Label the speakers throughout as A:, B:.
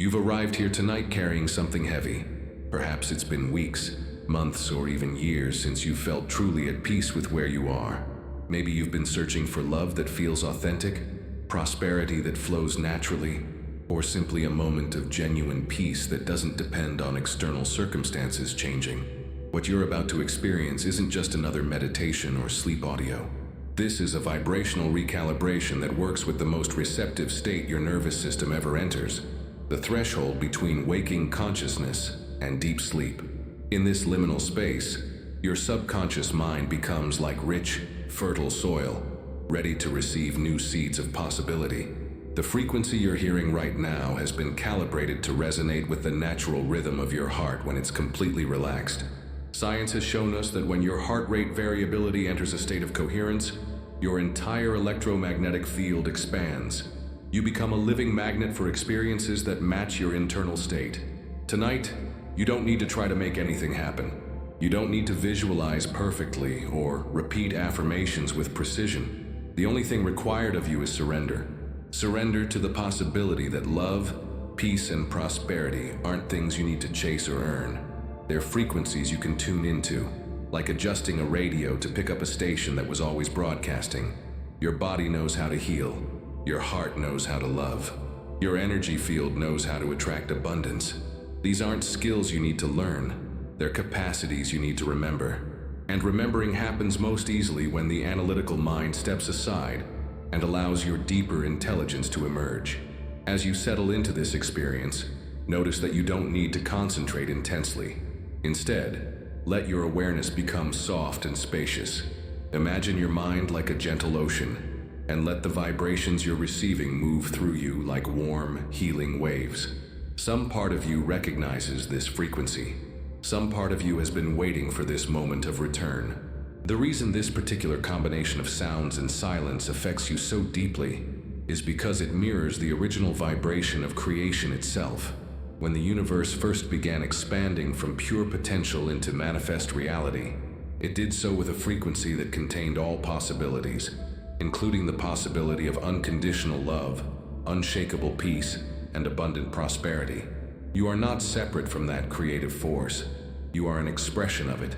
A: You've arrived here tonight carrying something heavy. Perhaps it's been weeks, months, or even years since you felt truly at peace with where you are. Maybe you've been searching for love that feels authentic, prosperity that flows naturally, or simply a moment of genuine peace that doesn't depend on external circumstances changing. What you're about to experience isn't just another meditation or sleep audio. This is a vibrational recalibration that works with the most receptive state your nervous system ever enters, the threshold between waking consciousness and deep sleep. In this liminal space, your subconscious mind becomes like rich, fertile soil, ready to receive new seeds of possibility. The frequency you're hearing right now has been calibrated to resonate with the natural rhythm of your heart when it's completely relaxed. Science has shown us that when your heart rate variability enters a state of coherence, your entire electromagnetic field expands. You become a living magnet for experiences that match your internal state. Tonight, you don't need to try to make anything happen. You don't need to visualize perfectly or repeat affirmations with precision. The only thing required of you is surrender. Surrender to the possibility that love, peace, and prosperity aren't things you need to chase or earn. They're frequencies you can tune into, like adjusting a radio to pick up a station that was always broadcasting. Your body knows how to heal. Your heart knows how to love. Your energy field knows how to attract abundance. These aren't skills you need to learn. They're capacities you need to remember. And remembering happens most easily when the analytical mind steps aside and allows your deeper intelligence to emerge. As you settle into this experience, notice that you don't need to concentrate intensely. Instead, let your awareness become soft and spacious. Imagine your mind like a gentle ocean, and let the vibrations you're receiving move through you like warm, healing waves. Some part of you recognizes this frequency. Some part of you has been waiting for this moment of return. The reason this particular combination of sounds and silence affects you so deeply is because it mirrors the original vibration of creation itself. When the universe first began expanding from pure potential into manifest reality, it did so with a frequency that contained all possibilities, including the possibility of unconditional love, unshakable peace, and abundant prosperity. You are not separate from that creative force. You are an expression of it.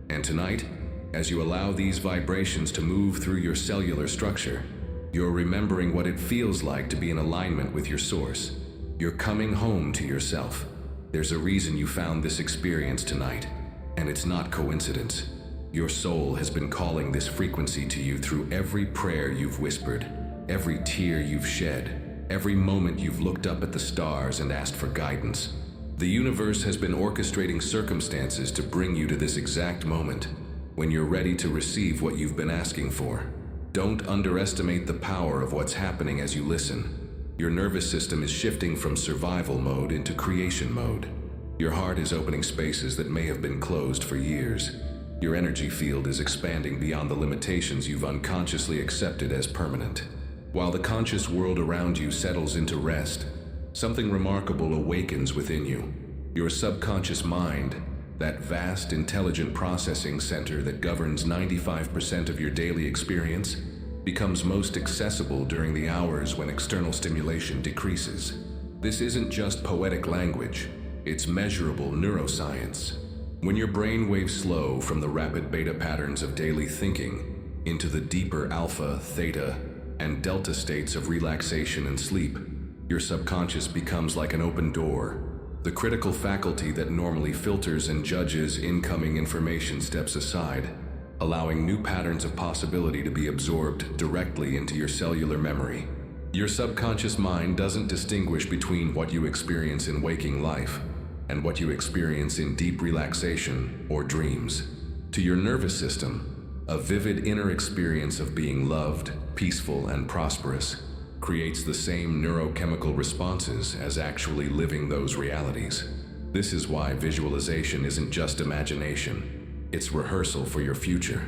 A: And tonight, as you allow these vibrations to move through your cellular structure, you're remembering what it feels like to be in alignment with your source. You're coming home to yourself. There's a reason you found this experience tonight, and it's not coincidence. Your soul has been calling this frequency to you through every prayer you've whispered, every tear you've shed, every moment you've looked up at the stars and asked for guidance. The universe has been orchestrating circumstances to bring you to this exact moment, when you're ready to receive what you've been asking for. Don't underestimate the power of what's happening as you listen. Your nervous system is shifting from survival mode into creation mode. Your heart is opening spaces that may have been closed for years. Your energy field is expanding beyond the limitations you've unconsciously accepted as permanent. While the conscious world around you settles into rest, something remarkable awakens within you. Your subconscious mind, that vast, intelligent processing center that governs 95% of your daily experience, becomes most accessible during the hours when external stimulation decreases. This isn't just poetic language, it's measurable neuroscience. When your brain waves slow from the rapid beta patterns of daily thinking into the deeper alpha, theta, and delta states of relaxation and sleep, your subconscious becomes like an open door. The critical faculty that normally filters and judges incoming information steps aside, allowing new patterns of possibility to be absorbed directly into your cellular memory. Your subconscious mind doesn't distinguish between what you experience in waking life and what you experience in deep relaxation or dreams. To your nervous system, a vivid inner experience of being loved, peaceful, and prosperous creates the same neurochemical responses as actually living those realities. This is why visualization isn't just imagination, it's rehearsal for your future.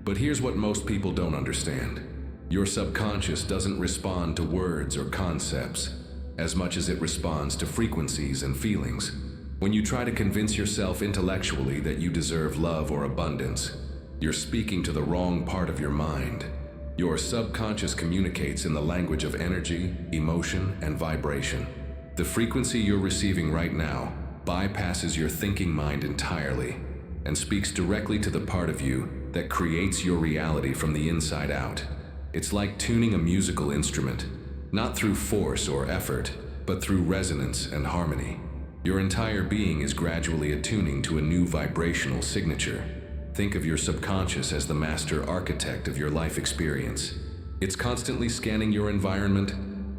A: But here's what most people don't understand. Your subconscious doesn't respond to words or concepts as much as it responds to frequencies and feelings. When you try to convince yourself intellectually that you deserve love or abundance, you're speaking to the wrong part of your mind. Your subconscious communicates in the language of energy, emotion, and vibration. The frequency you're receiving right now bypasses your thinking mind entirely and speaks directly to the part of you that creates your reality from the inside out. It's like tuning a musical instrument, not through force or effort, but through resonance and harmony. Your entire being is gradually attuning to a new vibrational signature. Think of your subconscious as the master architect of your life experience. It's constantly scanning your environment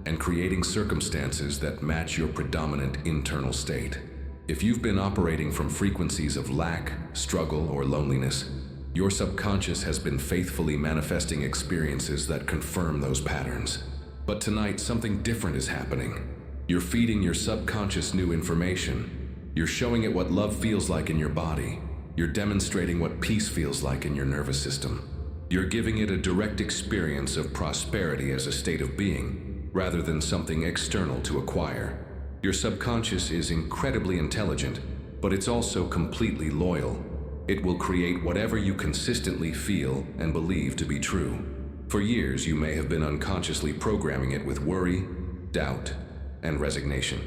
A: and creating circumstances that match your predominant internal state. If you've been operating from frequencies of lack, struggle, or loneliness, your subconscious has been faithfully manifesting experiences that confirm those patterns. But tonight, something different is happening. You're feeding your subconscious new information. You're showing it what love feels like in your body. You're demonstrating what peace feels like in your nervous system. You're giving it a direct experience of prosperity as a state of being, rather than something external to acquire. Your subconscious is incredibly intelligent, but it's also completely loyal. It will create whatever you consistently feel and believe to be true. For years, you may have been unconsciously programming it with worry, doubt, and resignation.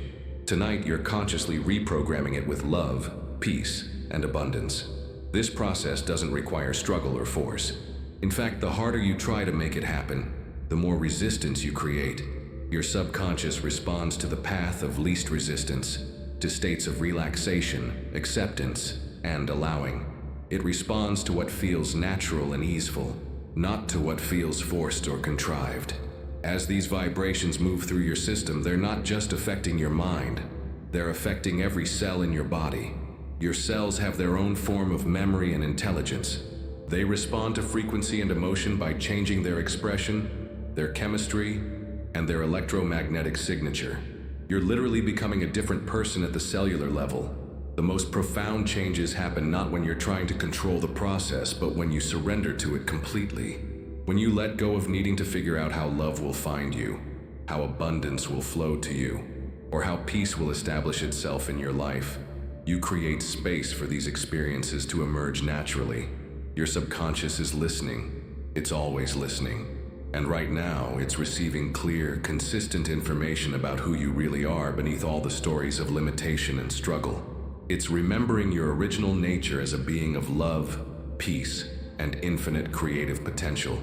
A: Tonight, you're consciously reprogramming it with love, peace, and abundance. This process doesn't require struggle or force. In fact, the harder you try to make it happen, the more resistance you create. Your subconscious responds to the path of least resistance, to states of relaxation, acceptance, and allowing. It responds to what feels natural and easeful, not to what feels forced or contrived. As these vibrations move through your system, they're not just affecting your mind, they're affecting every cell in your body. Your cells have their own form of memory and intelligence. They respond to frequency and emotion by changing their expression, their chemistry, and their electromagnetic signature. You're literally becoming a different person at the cellular level. The most profound changes happen not when you're trying to control the process, but when you surrender to it completely. When you let go of needing to figure out how love will find you, how abundance will flow to you, or how peace will establish itself in your life, you create space for these experiences to emerge naturally. Your subconscious is listening. It's always listening. And right now, it's receiving clear, consistent information about who you really are beneath all the stories of limitation and struggle. It's remembering your original nature as a being of love, peace, and infinite creative potential.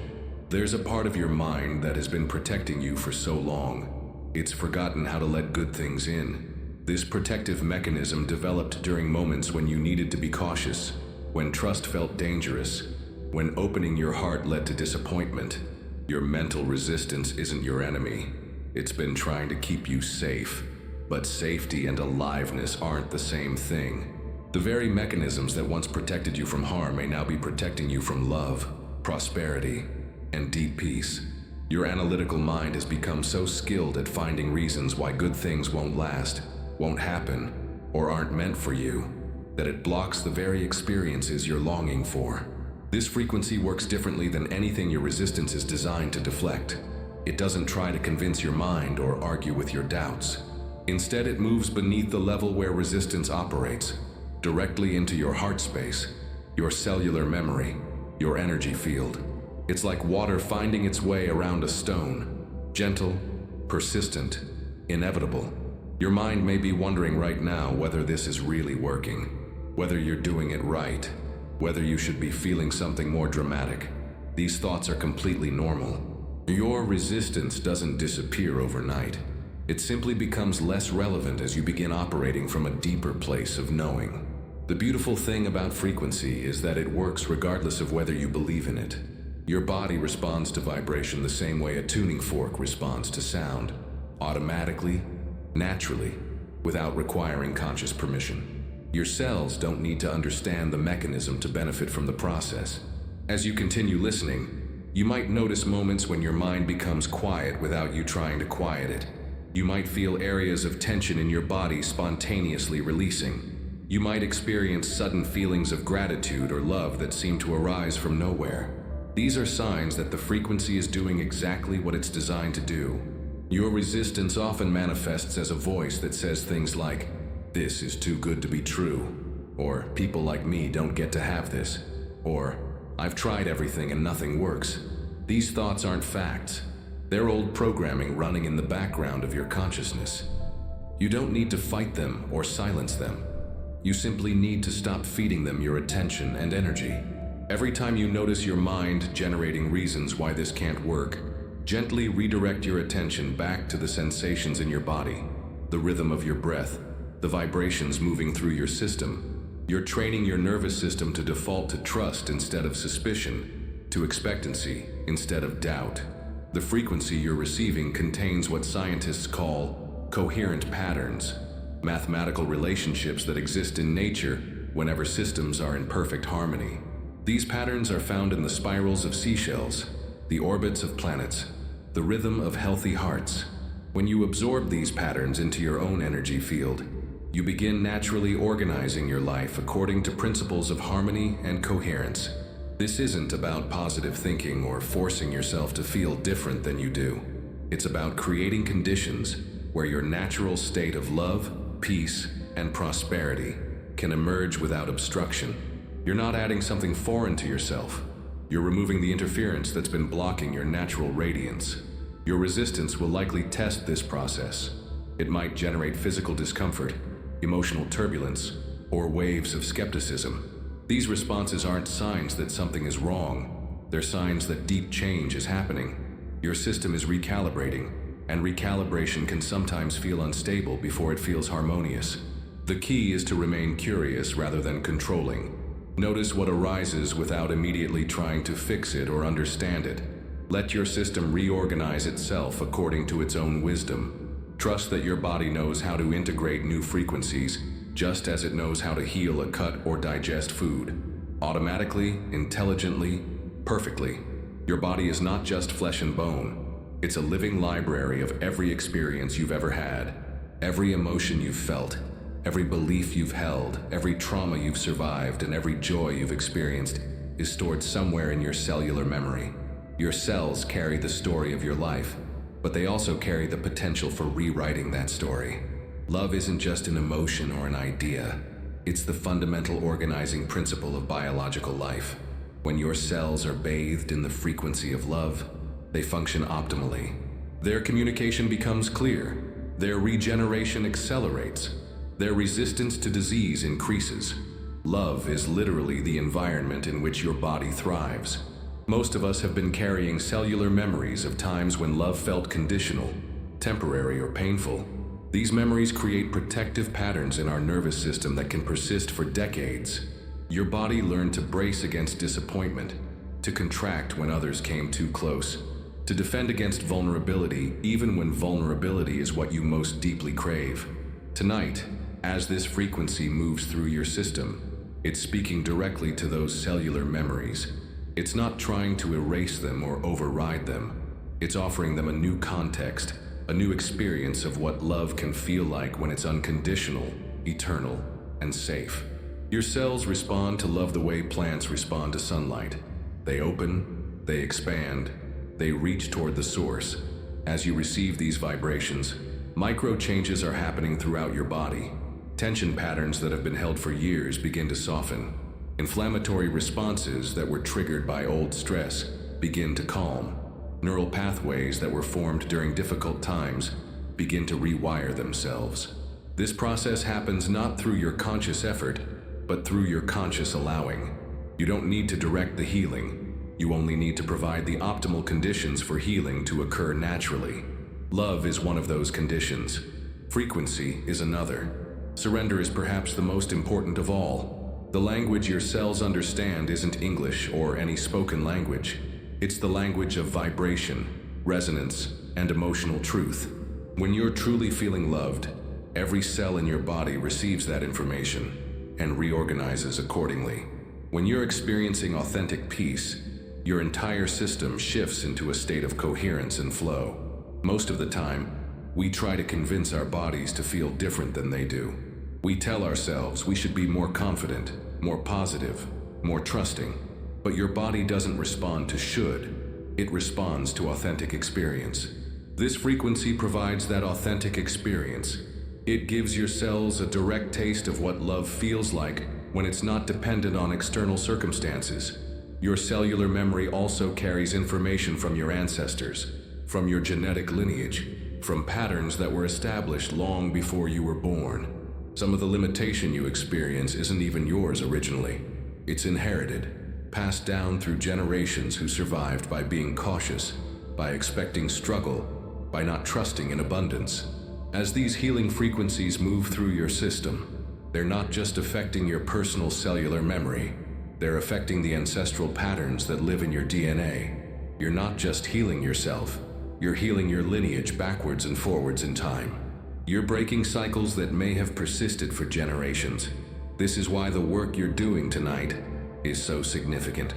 A: There's a part of your mind that has been protecting you for so long. It's forgotten how to let good things in. This protective mechanism developed during moments when you needed to be cautious, when trust felt dangerous, when opening your heart led to disappointment. Your mental resistance isn't your enemy. It's been trying to keep you safe. But safety and aliveness aren't the same thing. The very mechanisms that once protected you from harm may now be protecting you from love, prosperity, and deep peace. Your analytical mind has become so skilled at finding reasons why good things won't last, won't happen, or aren't meant for you, that it blocks the very experiences you're longing for. This frequency works differently than anything your resistance is designed to deflect. It doesn't try to convince your mind or argue with your doubts. Instead, it moves beneath the level where resistance operates, directly into your heart space, your cellular memory, your energy field. It's like water finding its way around a stone, gentle, persistent, inevitable. Your mind may be wondering right now whether this is really working, whether you're doing it right, whether you should be feeling something more dramatic. These thoughts are completely normal. Your resistance doesn't disappear overnight. It simply becomes less relevant as you begin operating from a deeper place of knowing. The beautiful thing about frequency is that it works regardless of whether you believe in it. Your body responds to vibration the same way a tuning fork responds to sound, automatically, naturally, without requiring conscious permission. Your cells don't need to understand the mechanism to benefit from the process. As you continue listening, you might notice moments when your mind becomes quiet without you trying to quiet it. You might feel areas of tension in your body spontaneously releasing. You might experience sudden feelings of gratitude or love that seem to arise from nowhere. These are signs that the frequency is doing exactly what it's designed to do. Your resistance often manifests as a voice that says things like, "This is too good to be true," or "People like me don't get to have this," or "I've tried everything and nothing works." These thoughts aren't facts. They're old programming running in the background of your consciousness. You don't need to fight them or silence them. You simply need to stop feeding them your attention and energy. Every time you notice your mind generating reasons why this can't work, gently redirect your attention back to the sensations in your body, the rhythm of your breath, the vibrations moving through your system. You're training your nervous system to default to trust instead of suspicion, to expectancy instead of doubt. The frequency you're receiving contains what scientists call coherent patterns, mathematical relationships that exist in nature whenever systems are in perfect harmony. These patterns are found in the spirals of seashells, the orbits of planets, the rhythm of healthy hearts. When you absorb these patterns into your own energy field, you begin naturally organizing your life according to principles of harmony and coherence. This isn't about positive thinking or forcing yourself to feel different than you do. It's about creating conditions where your natural state of love, peace, and prosperity can emerge without obstruction. You're not adding something foreign to yourself. You're removing the interference that's been blocking your natural radiance. Your resistance will likely test this process. It might generate physical discomfort, emotional turbulence, or waves of skepticism. These responses aren't signs that something is wrong. They're signs that deep change is happening. Your system is recalibrating, and recalibration can sometimes feel unstable before it feels harmonious. The key is to remain curious rather than controlling. Notice what arises without immediately trying to fix it or understand it. Let your system reorganize itself according to its own wisdom. Trust that your body knows how to integrate new frequencies, just as it knows how to heal a cut or digest food. Automatically, intelligently, perfectly. Your body is not just flesh and bone. It's a living library of every experience you've ever had, every emotion you've felt, every belief you've held, every trauma you've survived, and every joy you've experienced is stored somewhere in your cellular memory. Your cells carry the story of your life, but they also carry the potential for rewriting that story. Love isn't just an emotion or an idea. It's the fundamental organizing principle of biological life. When your cells are bathed in the frequency of love, they function optimally. Their communication becomes clear. Their regeneration accelerates. Their resistance to disease increases. Love is literally the environment in which your body thrives. Most of us have been carrying cellular memories of times when love felt conditional, temporary, or painful. These memories create protective patterns in our nervous system that can persist for decades. Your body learned to brace against disappointment, to contract when others came too close, to defend against vulnerability even when vulnerability is what you most deeply crave. Tonight, as this frequency moves through your system, it's speaking directly to those cellular memories. It's not trying to erase them or override them. It's offering them a new context, a new experience of what love can feel like when it's unconditional, eternal, and safe. Your cells respond to love the way plants respond to sunlight. They open, they expand, they reach toward the source. As you receive these vibrations, micro changes are happening throughout your body. Tension patterns that have been held for years begin to soften. Inflammatory responses that were triggered by old stress begin to calm. Neural pathways that were formed during difficult times begin to rewire themselves. This process happens not through your conscious effort, but through your conscious allowing. You don't need to direct the healing. You only need to provide the optimal conditions for healing to occur naturally. Love is one of those conditions. Frequency is another. Surrender is perhaps the most important of all. The language your cells understand isn't English or any spoken language. It's the language of vibration, resonance, and emotional truth. When you're truly feeling loved, every cell in your body receives that information and reorganizes accordingly. When you're experiencing authentic peace, your entire system shifts into a state of coherence and flow. Most of the time, we try to convince our bodies to feel different than they do. We tell ourselves we should be more confident, more positive, more trusting. But your body doesn't respond to should, it responds to authentic experience. This frequency provides that authentic experience. It gives your cells a direct taste of what love feels like when it's not dependent on external circumstances. Your cellular memory also carries information from your ancestors, from your genetic lineage. from patterns that were established long before you were born. Some of the limitation you experience isn't even yours originally. It's inherited, passed down through generations who survived by being cautious, by expecting struggle, by not trusting in abundance. As these healing frequencies move through your system, they're not just affecting your personal cellular memory, they're affecting the ancestral patterns that live in your DNA. You're not just healing yourself, you're healing your lineage backwards and forwards in time. You're breaking cycles that may have persisted for generations. This is why the work you're doing tonight is so significant.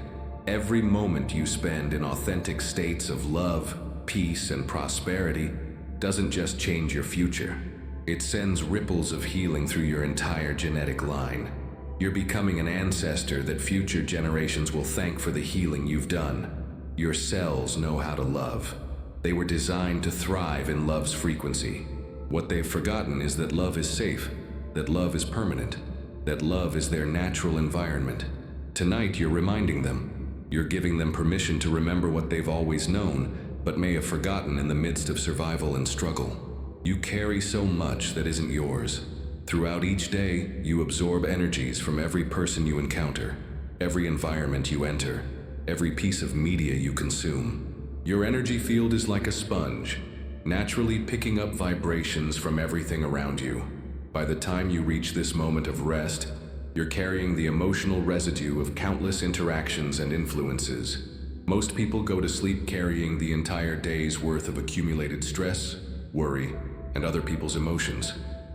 A: Every moment you spend in authentic states of love, peace, and prosperity doesn't just change your future. It sends ripples of healing through your entire genetic line. You're becoming an ancestor that future generations will thank for the healing you've done. Your cells know how to love. They were designed to thrive in love's frequency. What they've forgotten is that love is safe, that love is permanent, that love is their natural environment. Tonight, you're reminding them. You're giving them permission to remember what they've always known, but may have forgotten in the midst of survival and struggle. You carry so much that isn't yours. Throughout each day, you absorb energies from every person you encounter, every environment you enter, every piece of media you consume. Your energy field is like a sponge, naturally picking up vibrations from everything around you. By the time you reach this moment of rest, you're carrying the emotional residue of countless interactions and influences. Most people go to sleep carrying the entire day's worth of accumulated stress, worry, and other people's emotions.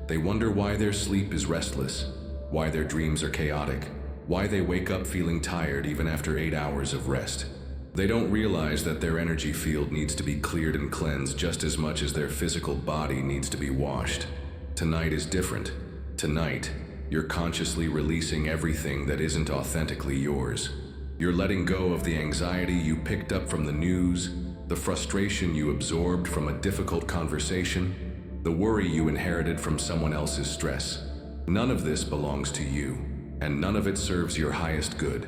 A: They wonder why their sleep is restless, why their dreams are chaotic, why they wake up feeling tired even after 8 hours of rest. They don't realize that their energy field needs to be cleared and cleansed just as much as their physical body needs to be washed. Tonight is different. Tonight, you're consciously releasing everything that isn't authentically yours. You're letting go of the anxiety you picked up from the news, the frustration you absorbed from a difficult conversation, the worry you inherited from someone else's stress. None of this belongs to you, and none of it serves your highest good.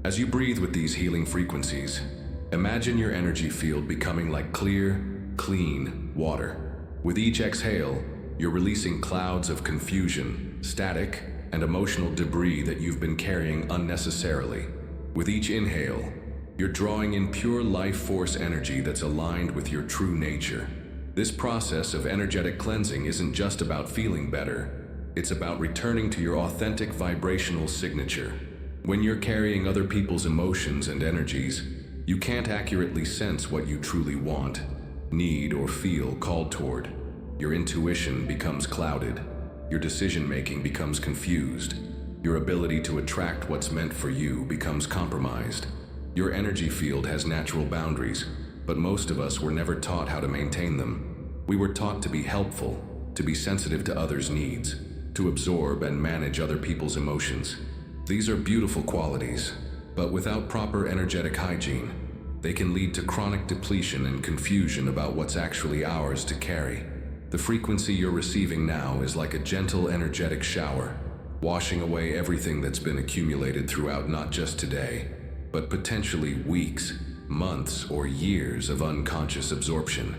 A: As you breathe with these healing frequencies, imagine your energy field becoming like clear, clean water. With each exhale, you're releasing clouds of confusion, static, and emotional debris that you've been carrying unnecessarily. With each inhale, you're drawing in pure life force energy that's aligned with your true nature. This process of energetic cleansing isn't just about feeling better, it's about returning to your authentic vibrational signature. When you're carrying other people's emotions and energies, you can't accurately sense what you truly want, need, or feel called toward. Your intuition becomes clouded. Your decision-making becomes confused. Your ability to attract what's meant for you becomes compromised. Your energy field has natural boundaries, but most of us were never taught how to maintain them. We were taught to be helpful, to be sensitive to others' needs, to absorb and manage other people's emotions. These are beautiful qualities, but without proper energetic hygiene, they can lead to chronic depletion and confusion about what's actually ours to carry. The frequency you're receiving now is like a gentle energetic shower, washing away everything that's been accumulated throughout not just today, but potentially weeks, months, or years of unconscious absorption.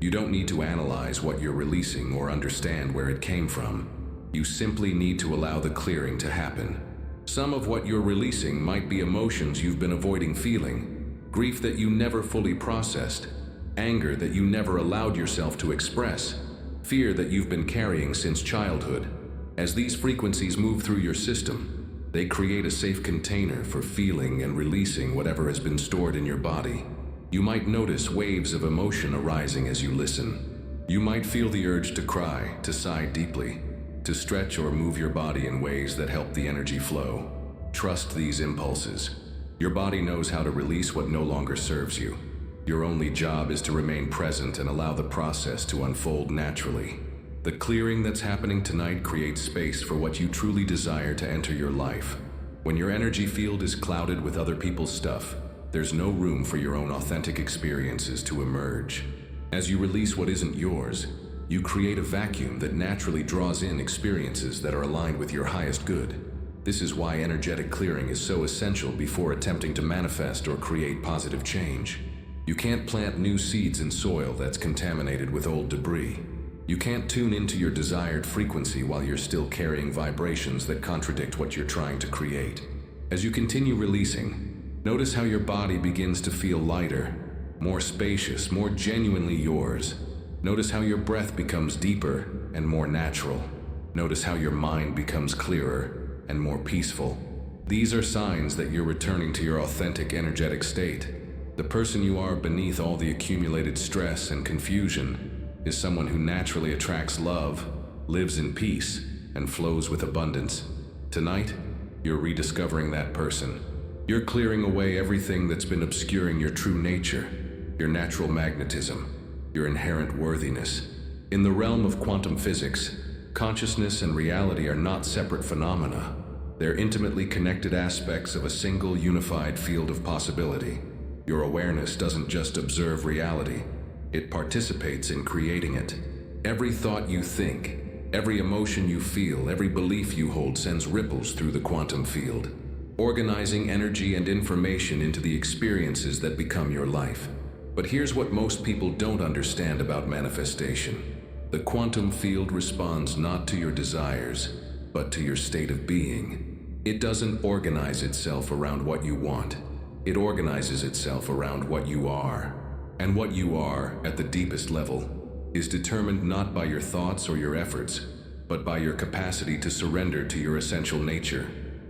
A: You don't need to analyze what you're releasing or understand where it came from. You simply need to allow the clearing to happen. Some of what you're releasing might be emotions you've been avoiding feeling, grief that you never fully processed, anger that you never allowed yourself to express, fear that you've been carrying since childhood. As these frequencies move through your system, they create a safe container for feeling and releasing whatever has been stored in your body. You might notice waves of emotion arising as you listen. You might feel the urge to cry, to sigh deeply, to stretch or move your body in ways that help the energy flow. Trust these impulses. Your body knows how to release what no longer serves you. Your only job is to remain present and allow the process to unfold naturally. The clearing that's happening tonight creates space for what you truly desire to enter your life. When your energy field is clouded with other people's stuff, there's no room for your own authentic experiences to emerge. As you release what isn't yours, you create a vacuum that naturally draws in experiences that are aligned with your highest good. This is why energetic clearing is so essential before attempting to manifest or create positive change. You can't plant new seeds in soil that's contaminated with old debris. You can't tune into your desired frequency while you're still carrying vibrations that contradict what you're trying to create. As you continue releasing, notice how your body begins to feel lighter, more spacious, more genuinely yours. Notice how your breath becomes deeper and more natural. Notice how your mind becomes clearer and more peaceful. These are signs that you're returning to your authentic energetic state. The person you are beneath all the accumulated stress and confusion is someone who naturally attracts love, lives in peace, and flows with abundance. Tonight, you're rediscovering that person. You're clearing away everything that's been obscuring your true nature, your natural magnetism, your inherent worthiness. In the realm of quantum physics, consciousness and reality are not separate phenomena. They're intimately connected aspects of a single unified field of possibility. Your awareness doesn't just observe reality, it participates in creating it. Every thought you think, every emotion you feel, every belief you hold sends ripples through the quantum field, organizing energy and information into the experiences that become your life. But here's what most people don't understand about manifestation. The quantum field responds not to your desires, but to your state of being. It doesn't organize itself around what you want. It organizes itself around what you are. And what you are, at the deepest level, is determined not by your thoughts or your efforts, but by your capacity to surrender to your essential nature.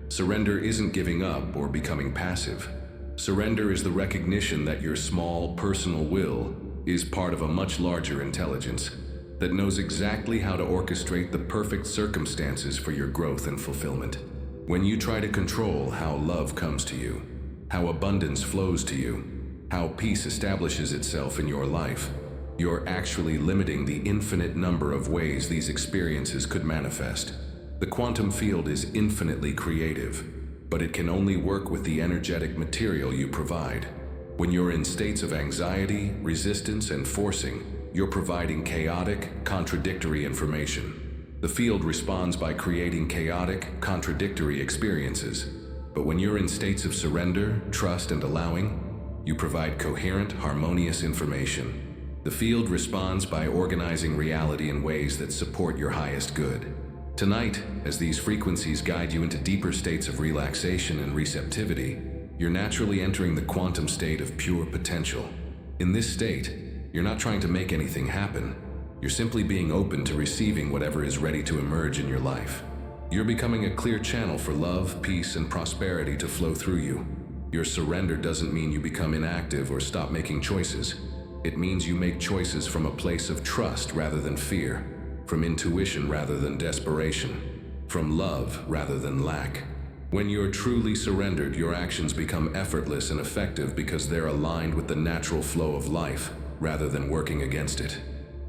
A: Surrender isn't giving up or becoming passive. Surrender is the recognition that your small, personal will is part of a much larger intelligence that knows exactly how to orchestrate the perfect circumstances for your growth and fulfillment. When you try to control how love comes to you, how abundance flows to you, how peace establishes itself in your life, you're actually limiting the infinite number of ways these experiences could manifest. The quantum field is infinitely creative, but it can only work with the energetic material you provide. When you're in states of anxiety, resistance, and forcing, you're providing chaotic, contradictory information. The field responds by creating chaotic, contradictory experiences. But when you're in states of surrender, trust, and allowing, you provide coherent, harmonious information. The field responds by organizing reality in ways that support your highest good. Tonight, as these frequencies guide you into deeper states of relaxation and receptivity, you're naturally entering the quantum state of pure potential. In this state, you're not trying to make anything happen. You're simply being open to receiving whatever is ready to emerge in your life. You're becoming a clear channel for love, peace, and prosperity to flow through you. Your surrender doesn't mean you become inactive or stop making choices. It means you make choices from a place of trust rather than fear, from intuition rather than desperation, from love rather than lack. When you're truly surrendered, your actions become effortless and effective because they're aligned with the natural flow of life rather than working against it.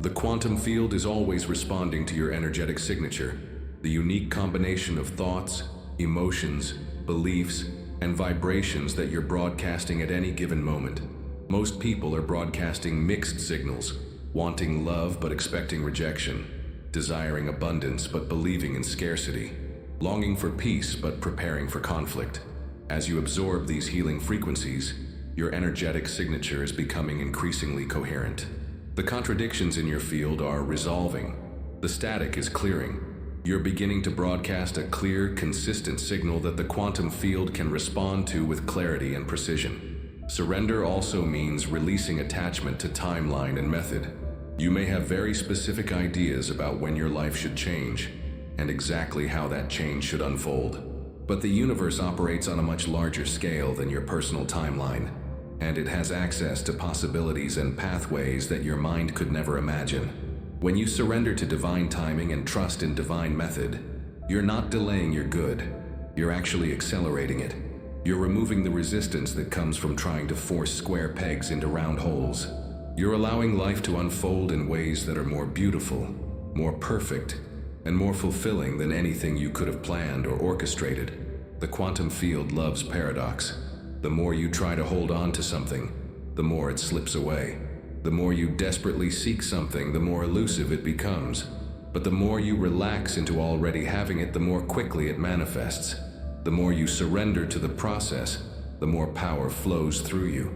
A: The quantum field is always responding to your energetic signature, the unique combination of thoughts, emotions, beliefs, and vibrations that you're broadcasting at any given moment. Most people are broadcasting mixed signals, wanting love but expecting rejection, desiring abundance but believing in scarcity, longing for peace but preparing for conflict. As you absorb these healing frequencies, your energetic signature is becoming increasingly coherent. The contradictions in your field are resolving. The static is clearing. You're beginning to broadcast a clear, consistent signal that the quantum field can respond to with clarity and precision. Surrender also means releasing attachment to timeline and method. You may have very specific ideas about when your life should change and exactly how that change should unfold. But the universe operates on a much larger scale than your personal timeline, and it has access to possibilities and pathways that your mind could never imagine. When you surrender to divine timing and trust in divine method, you're not delaying your good, you're actually accelerating it. You're removing the resistance that comes from trying to force square pegs into round holes. You're allowing life to unfold in ways that are more beautiful, more perfect, and more fulfilling than anything you could have planned or orchestrated. The quantum field loves paradox. The more you try to hold on to something, the more it slips away. The more you desperately seek something, the more elusive it becomes. But the more you relax into already having it, the more quickly it manifests. The more you surrender to the process, the more power flows through you.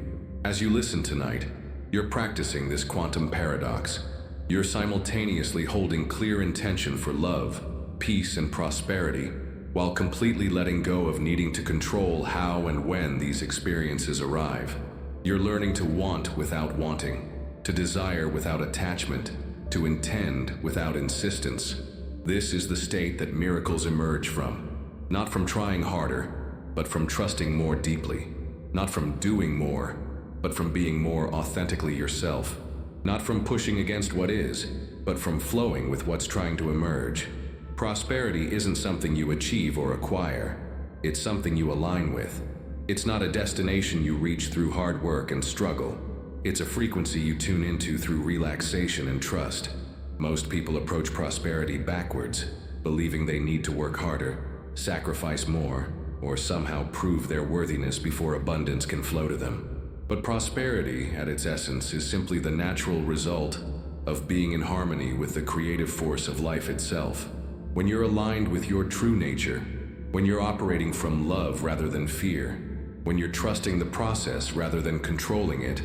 A: As you listen tonight, you're practicing this quantum paradox. You're simultaneously holding clear intention for love, peace, and prosperity, while completely letting go of needing to control how and when these experiences arrive. You're learning to want without wanting, to desire without attachment, to intend without insistence. This is the state that miracles emerge from, not from trying harder, but from trusting more deeply, not from doing more, but from being more authentically yourself, not from pushing against what is, but from flowing with what's trying to emerge. Prosperity isn't something you achieve or acquire, it's something you align with. It's not a destination you reach through hard work and struggle. It's a frequency you tune into through relaxation and trust. Most people approach prosperity backwards, believing they need to work harder, sacrifice more, or somehow prove their worthiness before abundance can flow to them. But prosperity, at its essence, is simply the natural result of being in harmony with the creative force of life itself. When you're aligned with your true nature, when you're operating from love rather than fear, when you're trusting the process rather than controlling it,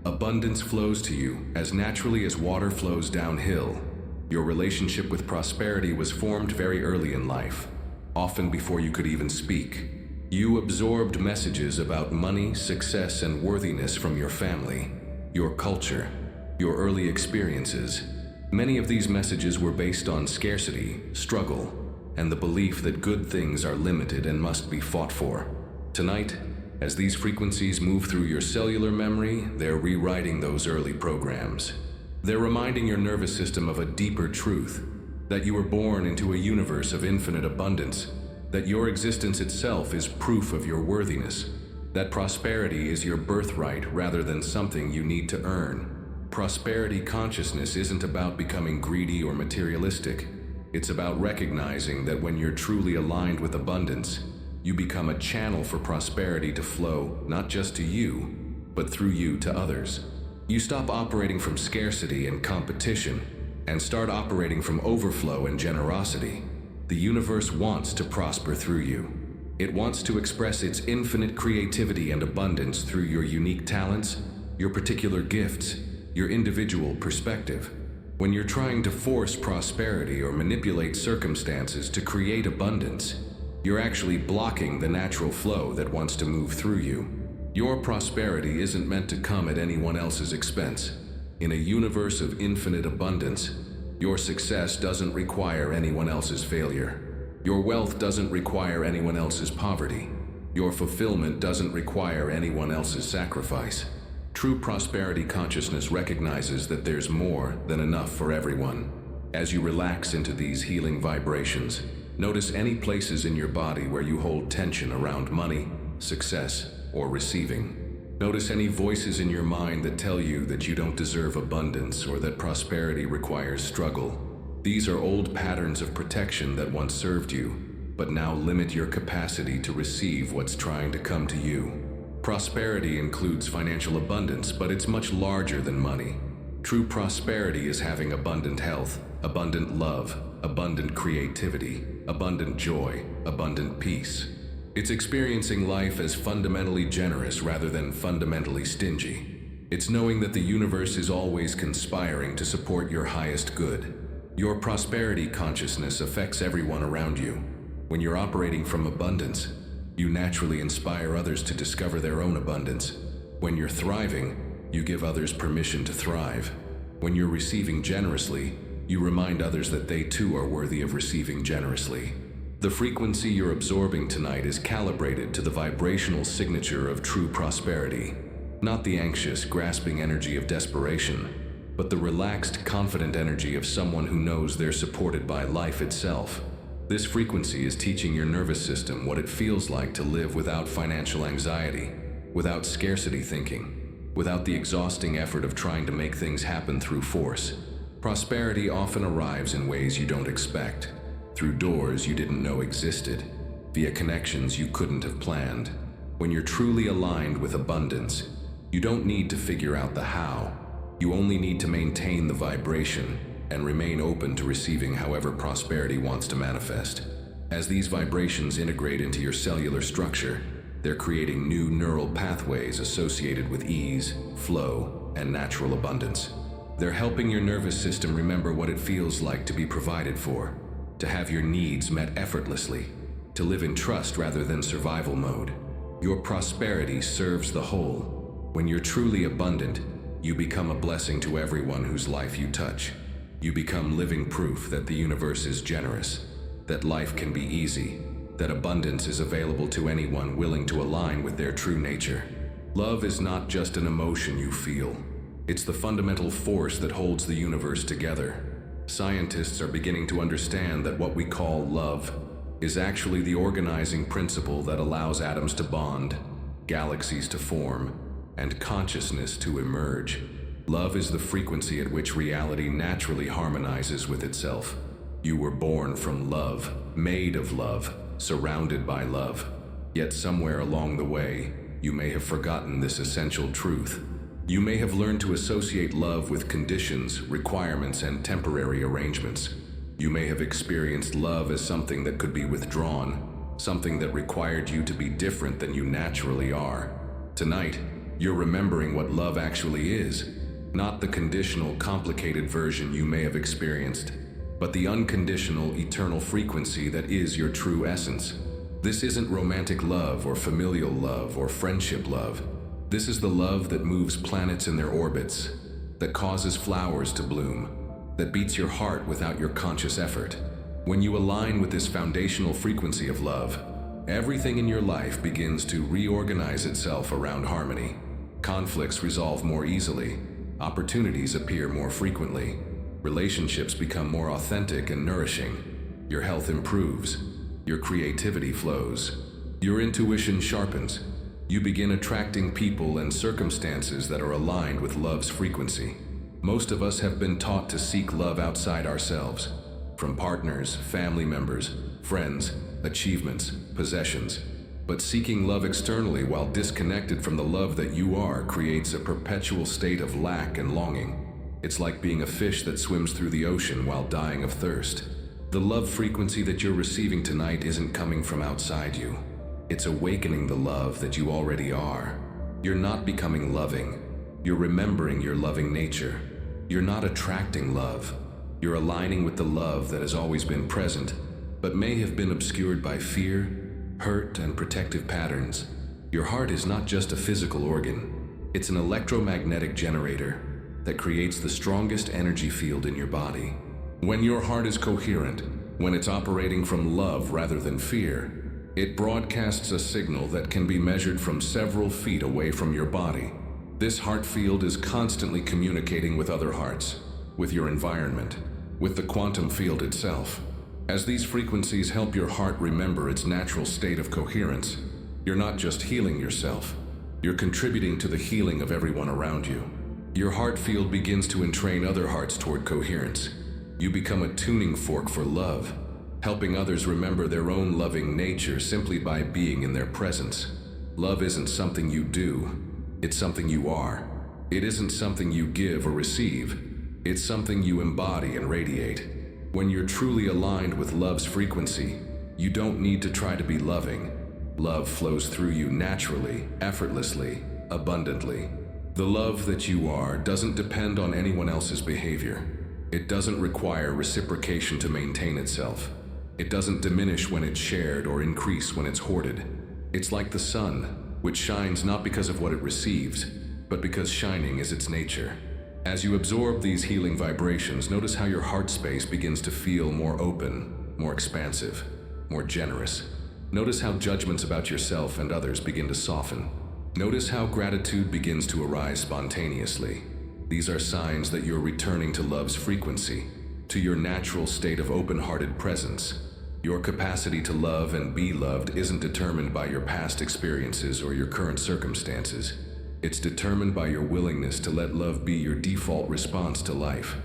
A: abundance flows to you as naturally as water flows downhill. Your relationship with prosperity was formed very early in life, often before you could even speak. You absorbed messages about money, success, and worthiness from your family, your culture, your early experiences. Many of these messages were based on scarcity, struggle, and the belief that good things are limited and must be fought for. Tonight, as these frequencies move through your cellular memory, they're rewriting those early programs. They're reminding your nervous system of a deeper truth, that you were born into a universe of infinite abundance, that your existence itself is proof of your worthiness, that prosperity is your birthright rather than something you need to earn. Prosperity consciousness isn't about becoming greedy or materialistic. It's about recognizing that when you're truly aligned with abundance, you become a channel for prosperity to flow not just to you, but through you to others. You stop operating from scarcity and competition and start operating from overflow and generosity. The universe wants to prosper through you. It wants to express its infinite creativity and abundance through your unique talents, your particular gifts, your individual perspective. When you're trying to force prosperity or manipulate circumstances to create abundance, you're actually blocking the natural flow that wants to move through you. Your prosperity isn't meant to come at anyone else's expense. In a universe of infinite abundance, your success doesn't require anyone else's failure. Your wealth doesn't require anyone else's poverty. Your fulfillment doesn't require anyone else's sacrifice. True prosperity consciousness recognizes that there's more than enough for everyone. As you relax into these healing vibrations, notice any places in your body where you hold tension around money, success, or receiving. Notice any voices in your mind that tell you that you don't deserve abundance or that prosperity requires struggle. These are old patterns of protection that once served you, but now limit your capacity to receive what's trying to come to you. Prosperity includes financial abundance, but it's much larger than money. True prosperity is having abundant health, abundant love, abundant creativity, abundant joy, abundant peace. It's experiencing life as fundamentally generous rather than fundamentally stingy. It's knowing that the universe is always conspiring to support your highest good. Your prosperity consciousness affects everyone around you. When you're operating from abundance, you naturally inspire others to discover their own abundance. When you're thriving, you give others permission to thrive. When you're receiving generously, you remind others that they too are worthy of receiving generously. The frequency you're absorbing tonight is calibrated to the vibrational signature of true prosperity, not the anxious, grasping energy of desperation, but the relaxed, confident energy of someone who knows they're supported by life itself. This frequency is teaching your nervous system what it feels like to live without financial anxiety, without scarcity thinking, without the exhausting effort of trying to make things happen through force. Prosperity often arrives in ways you don't expect, through doors you didn't know existed, via connections you couldn't have planned. When you're truly aligned with abundance, you don't need to figure out the how. You only need to maintain the vibration and remain open to receiving however prosperity wants to manifest. As these vibrations integrate into your cellular structure, They're creating new neural pathways associated with ease, flow, and natural abundance. They're helping your nervous system remember what it feels like to be provided for, to have your needs met effortlessly, to live in trust rather than survival mode. Your prosperity serves the whole. When you're truly abundant, you become a blessing to everyone whose life you touch. You become living proof that the universe is generous, that life can be easy, that abundance is available to anyone willing to align with their true nature. Love is not just an emotion you feel. It's the fundamental force that holds the universe together. Scientists are beginning to understand that what we call love is actually the organizing principle that allows atoms to bond, galaxies to form, and consciousness to emerge. Love is the frequency at which reality naturally harmonizes with itself. You were born from love, made of love, surrounded by love. Yet somewhere along the way, you may have forgotten this essential truth. You may have learned to associate love with conditions, requirements, and temporary arrangements. You may have experienced love as something that could be withdrawn, something that required you to be different than you naturally are. Tonight, you're remembering what love actually is, not the conditional, complicated version you may have experienced, but the unconditional, eternal frequency that is your true essence. This isn't romantic love or familial love or friendship love. This is the love that moves planets in their orbits, that causes flowers to bloom, that beats your heart without your conscious effort. When you align with this foundational frequency of love, everything in your life begins to reorganize itself around harmony. Conflicts resolve more easily, opportunities appear more frequently, relationships become more authentic and nourishing, your health improves, your creativity flows, your intuition sharpens. You begin attracting people and circumstances that are aligned with love's frequency. Most of us have been taught to seek love outside ourselves, from partners, family members, friends, achievements, possessions. But seeking love externally while disconnected from the love that you are creates a perpetual state of lack and longing. It's like being a fish that swims through the ocean while dying of thirst. The love frequency that you're receiving tonight isn't coming from outside you. It's awakening the love that you already are. You're not becoming loving. You're remembering your loving nature. You're not attracting love. You're aligning with the love that has always been present, but may have been obscured by fear, hurt, and protective patterns. Your heart is not just a physical organ. It's an electromagnetic generator that creates the strongest energy field in your body. When your heart is coherent, when it's operating from love rather than fear, it broadcasts a signal that can be measured from several feet away from your body. This heart field is constantly communicating with other hearts, with your environment, with the quantum field itself. As these frequencies help your heart remember its natural state of coherence, you're not just healing yourself, you're contributing to the healing of everyone around you. Your heart field begins to entrain other hearts toward coherence. You become a tuning fork for love, helping others remember their own loving nature simply by being in their presence. Love isn't something you do, it's something you are. It isn't something you give or receive, it's something you embody and radiate. When you're truly aligned with love's frequency, you don't need to try to be loving. Love flows through you naturally, effortlessly, abundantly. The love that you are doesn't depend on anyone else's behavior. It doesn't require reciprocation to maintain itself. It doesn't diminish when it's shared or increase when it's hoarded. It's like the sun, which shines not because of what it receives, but because shining is its nature. As you absorb these healing vibrations, notice how your heart space begins to feel more open, more expansive, more generous. Notice how judgments about yourself and others begin to soften. Notice how gratitude begins to arise spontaneously. These are signs that you're returning to love's frequency, to your natural state of open-hearted presence. Your capacity to love and be loved isn't determined by your past experiences or your current circumstances. It's determined by your willingness to let love be your default response to life.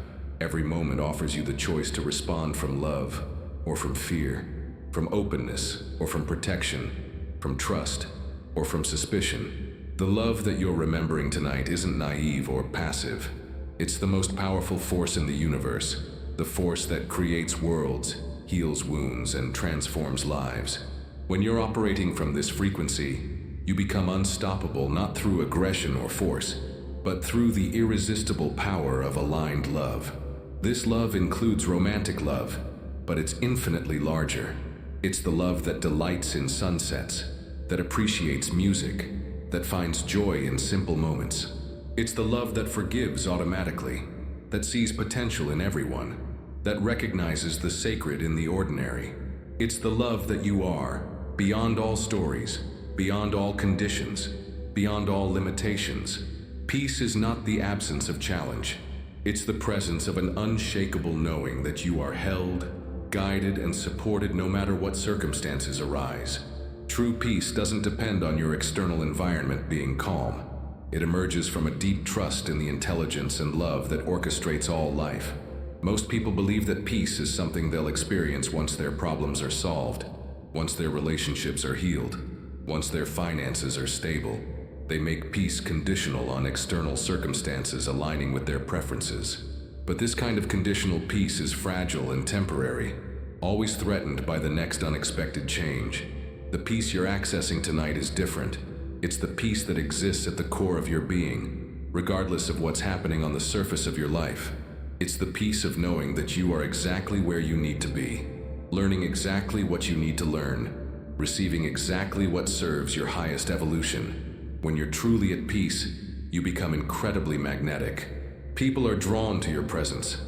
A: Every moment offers you the choice to respond from love or from fear, from openness or from protection, from trust or from suspicion. The love that you're remembering tonight isn't naive or passive. It's the most powerful force in the universe, the force that creates worlds, heals wounds, and transforms lives. When you're operating from this frequency, You become unstoppable not through aggression or force, but through the irresistible power of aligned love. This love includes romantic love, but it's infinitely larger. It's the love that delights in sunsets, that appreciates music, that finds joy in simple moments. It's the love that forgives automatically, that sees potential in everyone, that recognizes the sacred in the ordinary. It's the love that you are, beyond all stories, beyond all conditions, beyond all limitations. Peace is not the absence of challenge. It's the presence of an unshakable knowing that you are held, guided, and supported no matter what circumstances arise. True peace doesn't depend on your external environment being calm. It emerges from a deep trust in the intelligence and love that orchestrates all life. Most people believe that peace is something they'll experience once their problems are solved, once their relationships are healed, once their finances are stable. They make peace conditional on external circumstances aligning with their preferences. But this kind of conditional peace is fragile and temporary, always threatened by the next unexpected change. The peace you're accessing tonight is different. It's the peace that exists at the core of your being, regardless of what's happening on the surface of your life. It's the peace of knowing that you are exactly where you need to be, learning exactly what you need to learn, receiving exactly what serves your highest evolution. When you're truly at peace, you become incredibly magnetic. People are drawn to your presence.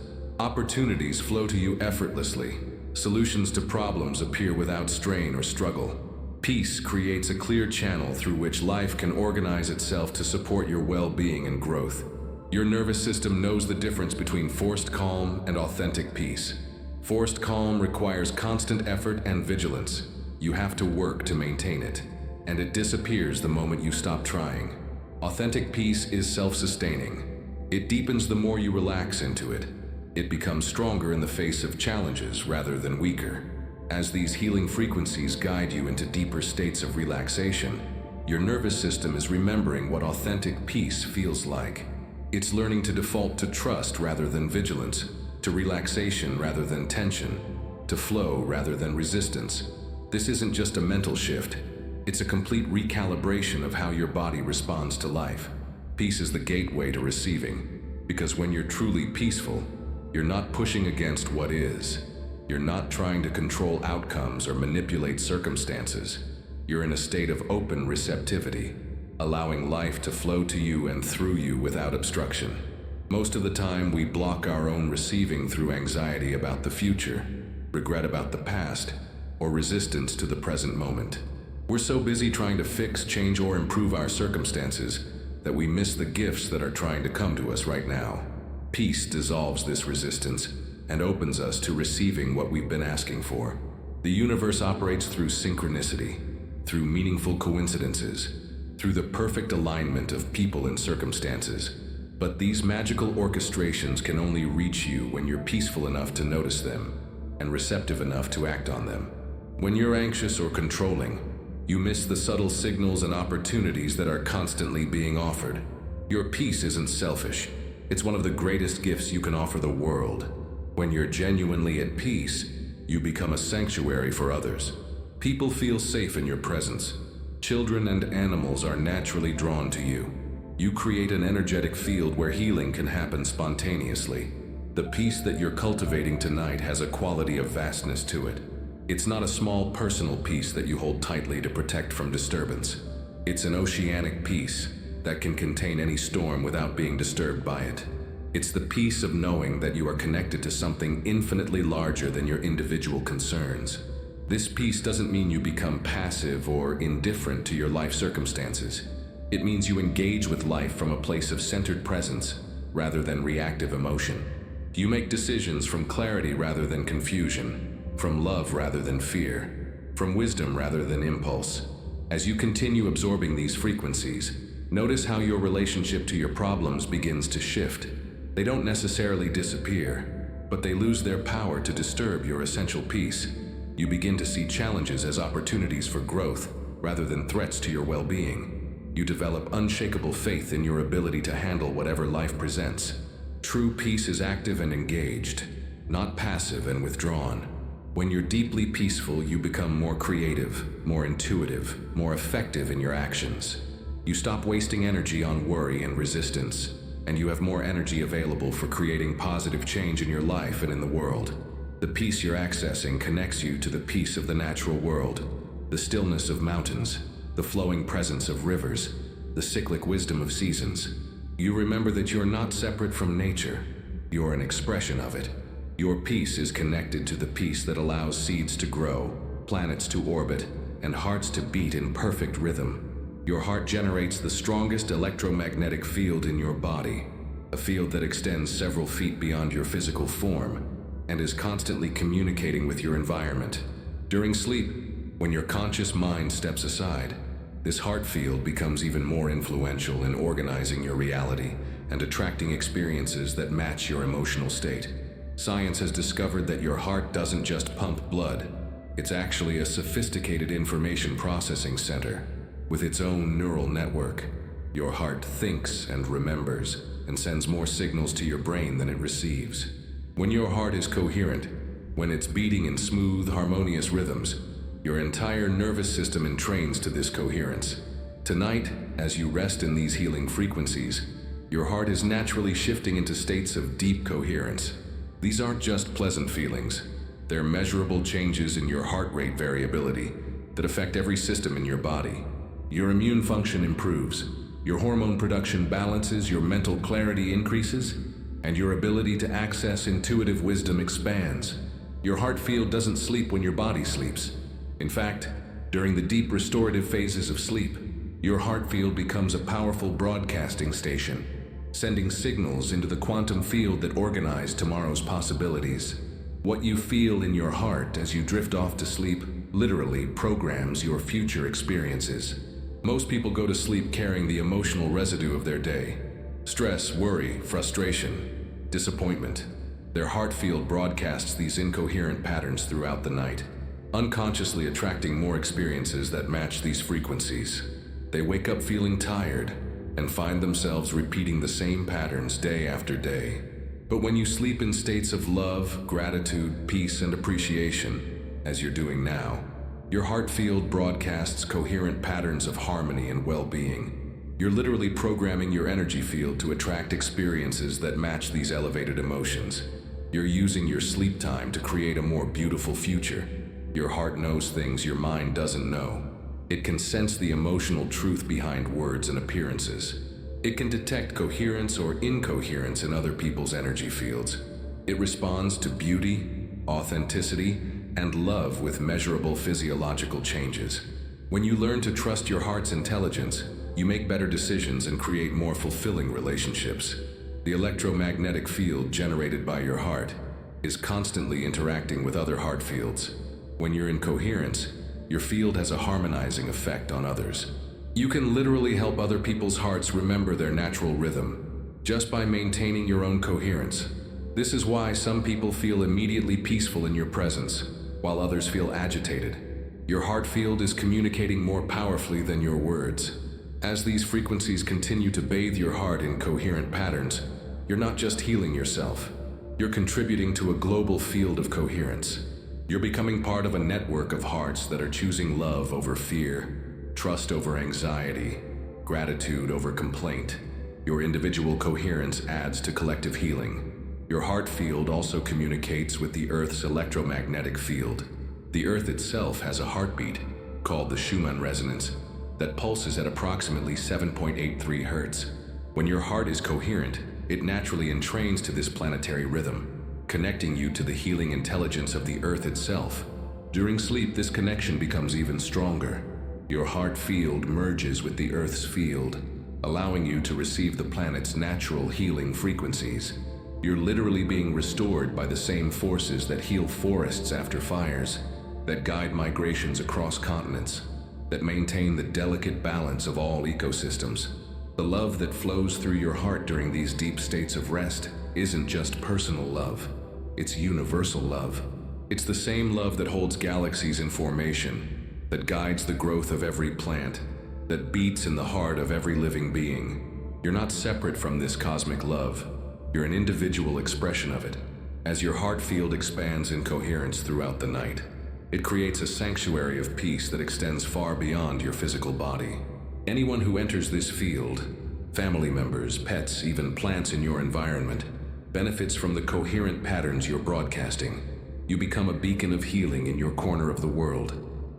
A: Opportunities flow to you effortlessly. Solutions to problems appear without strain or struggle. Peace creates a clear channel through which life can organize itself to support your well-being and growth. Your nervous system knows the difference between forced calm and authentic peace. Forced calm requires constant effort and vigilance. You have to work to maintain it, and it disappears the moment you stop trying. Authentic peace is self-sustaining. It deepens the more you relax into it. It becomes stronger in the face of challenges rather than weaker. As these healing frequencies guide you into deeper states of relaxation, your nervous system is remembering what authentic peace feels like. It's learning to default to trust rather than vigilance, to relaxation rather than tension, to flow rather than resistance. This isn't just a mental shift. It's a complete recalibration of how your body responds to life. Peace is the gateway to receiving, because when you're truly peaceful, you're not pushing against what is. You're not trying to control outcomes or manipulate circumstances. You're in a state of open receptivity, allowing life to flow to you and through you without obstruction. Most of the time, we block our own receiving through anxiety about the future, regret about the past, or resistance to the present moment. We're so busy trying to fix, change, or improve our circumstances that we miss the gifts that are trying to come to us right now. Peace dissolves this resistance and opens us to receiving what we've been asking for. The universe operates through synchronicity, through meaningful coincidences, through the perfect alignment of people and circumstances. But these magical orchestrations can only reach you when you're peaceful enough to notice them and receptive enough to act on them. When you're anxious or controlling, you miss the subtle signals and opportunities that are constantly being offered. Your peace isn't selfish. It's one of the greatest gifts you can offer the world. When you're genuinely at peace, you become a sanctuary for others. People feel safe in your presence. Children and animals are naturally drawn to you. You create an energetic field where healing can happen spontaneously. The peace that you're cultivating tonight has a quality of vastness to it. It's not a small personal peace that you hold tightly to protect from disturbance. It's an oceanic peace that can contain any storm without being disturbed by it. It's the peace of knowing that you are connected to something infinitely larger than your individual concerns. This peace doesn't mean you become passive or indifferent to your life circumstances. It means you engage with life from a place of centered presence rather than reactive emotion. You make decisions from clarity rather than confusion, from love rather than fear, from wisdom rather than impulse. As you continue absorbing these frequencies, notice how your relationship to your problems begins to shift. They don't necessarily disappear, but they lose their power to disturb your essential peace. You begin to see challenges as opportunities for growth rather than threats to your well-being. You develop unshakable faith in your ability to handle whatever life presents. True peace is active and engaged, not passive and withdrawn. When you're deeply peaceful, you become more creative, more intuitive, more effective in your actions. You stop wasting energy on worry and resistance, and you have more energy available for creating positive change in your life and in the world. The peace you're accessing connects you to the peace of the natural world, the stillness of mountains, the flowing presence of rivers, the cyclic wisdom of seasons. You remember that you're not separate from nature, you're an expression of it. Your peace is connected to the peace that allows seeds to grow, planets to orbit, and hearts to beat in perfect rhythm. Your heart generates the strongest electromagnetic field in your body, a field that extends several feet beyond your physical form, and is constantly communicating with your environment. During sleep, when your conscious mind steps aside, this heart field becomes even more influential in organizing your reality and attracting experiences that match your emotional state. Science has discovered that your heart doesn't just pump blood, it's actually a sophisticated information processing center. With its own neural network, your heart thinks and remembers and sends more signals to your brain than it receives. When your heart is coherent, when it's beating in smooth, harmonious rhythms, your entire nervous system entrains to this coherence. Tonight, as you rest in these healing frequencies, your heart is naturally shifting into states of deep coherence. These aren't just pleasant feelings. They're measurable changes in your heart rate variability that affect every system in your body. Your immune function improves, your hormone production balances, your mental clarity increases, and your ability to access intuitive wisdom expands. Your heart field doesn't sleep when your body sleeps. In fact, during the deep restorative phases of sleep, your heart field becomes a powerful broadcasting station, sending signals into the quantum field that organize tomorrow's possibilities. What you feel in your heart as you drift off to sleep literally programs your future experiences. Most people go to sleep carrying the emotional residue of their day. Stress, worry, frustration, disappointment. Their heart field broadcasts these incoherent patterns throughout the night, unconsciously attracting more experiences that match these frequencies. They wake up feeling tired and find themselves repeating the same patterns day after day. But when you sleep in states of love, gratitude, peace, and appreciation, as you're doing now, your heart field broadcasts coherent patterns of harmony and well-being. You're literally programming your energy field to attract experiences that match these elevated emotions. You're using your sleep time to create a more beautiful future. Your heart knows things your mind doesn't know. It can sense the emotional truth behind words and appearances. It can detect coherence or incoherence in other people's energy fields. It responds to beauty, authenticity, and love with measurable physiological changes. When you learn to trust your heart's intelligence, you make better decisions and create more fulfilling relationships. The electromagnetic field generated by your heart is constantly interacting with other heart fields. When you're in coherence, your field has a harmonizing effect on others. You can literally help other people's hearts remember their natural rhythm just by maintaining your own coherence. This is why some people feel immediately peaceful in your presence, while others feel agitated. Your heart field is communicating more powerfully than your words. As these frequencies continue to bathe your heart in coherent patterns, you're not just healing yourself, you're contributing to a global field of coherence. You're becoming part of a network of hearts that are choosing love over fear, trust over anxiety, gratitude over complaint. Your individual coherence adds to collective healing. Your heart field also communicates with the Earth's electromagnetic field. The Earth itself has a heartbeat, called the Schumann resonance, that pulses at approximately 7.83 Hertz. When your heart is coherent, it naturally entrains to this planetary rhythm, connecting you to the healing intelligence of the Earth itself. During sleep, this connection becomes even stronger. Your heart field merges with the Earth's field, allowing you to receive the planet's natural healing frequencies. You're literally being restored by the same forces that heal forests after fires, that guide migrations across continents, that maintain the delicate balance of all ecosystems. The love that flows through your heart during these deep states of rest isn't just personal love, it's universal love. It's the same love that holds galaxies in formation, that guides the growth of every plant, that beats in the heart of every living being. You're not separate from this cosmic love, you're an individual expression of it. as your heart field expands in coherence throughout the night. It creates a sanctuary of peace that extends far beyond your physical body. Anyone who enters this field, family members, pets, even plants in your environment, benefits from the coherent patterns you're broadcasting. You become a beacon of healing in your corner of the world.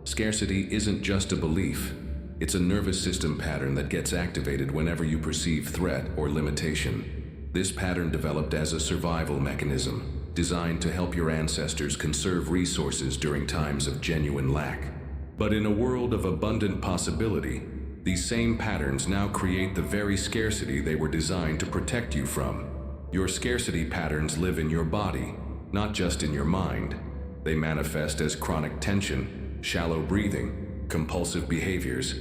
A: Scarcity isn't just a belief. It's a nervous system pattern that gets activated whenever you perceive threat or limitation. This pattern developed as a survival mechanism, designed to help your ancestors conserve resources during times of genuine lack. But in a world of abundant possibility, these same patterns now create the very scarcity they were designed to protect you from. Your scarcity patterns live in your body, not just in your mind. They manifest as chronic tension, shallow breathing, compulsive behaviors,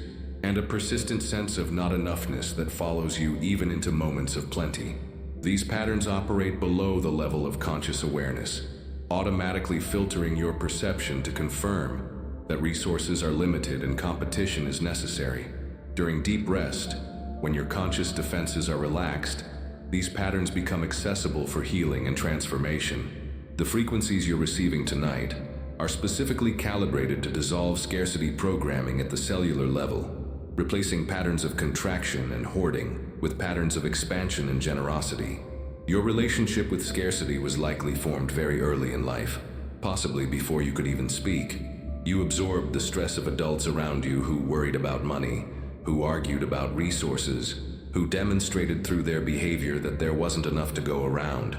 A: and a persistent sense of not enoughness that follows you even into moments of plenty. These patterns operate below the level of conscious awareness, automatically filtering your perception to confirm that resources are limited and competition is necessary. During deep rest, when your conscious defenses are relaxed, these patterns become accessible for healing and transformation. The frequencies you're receiving tonight are specifically calibrated to dissolve scarcity programming at the cellular level, replacing patterns of contraction and hoarding with patterns of expansion and generosity. Your relationship with scarcity was likely formed very early in life, possibly before you could even speak. You absorbed the stress of adults around you who worried about money, who argued about resources, who demonstrated through their behavior that there wasn't enough to go around.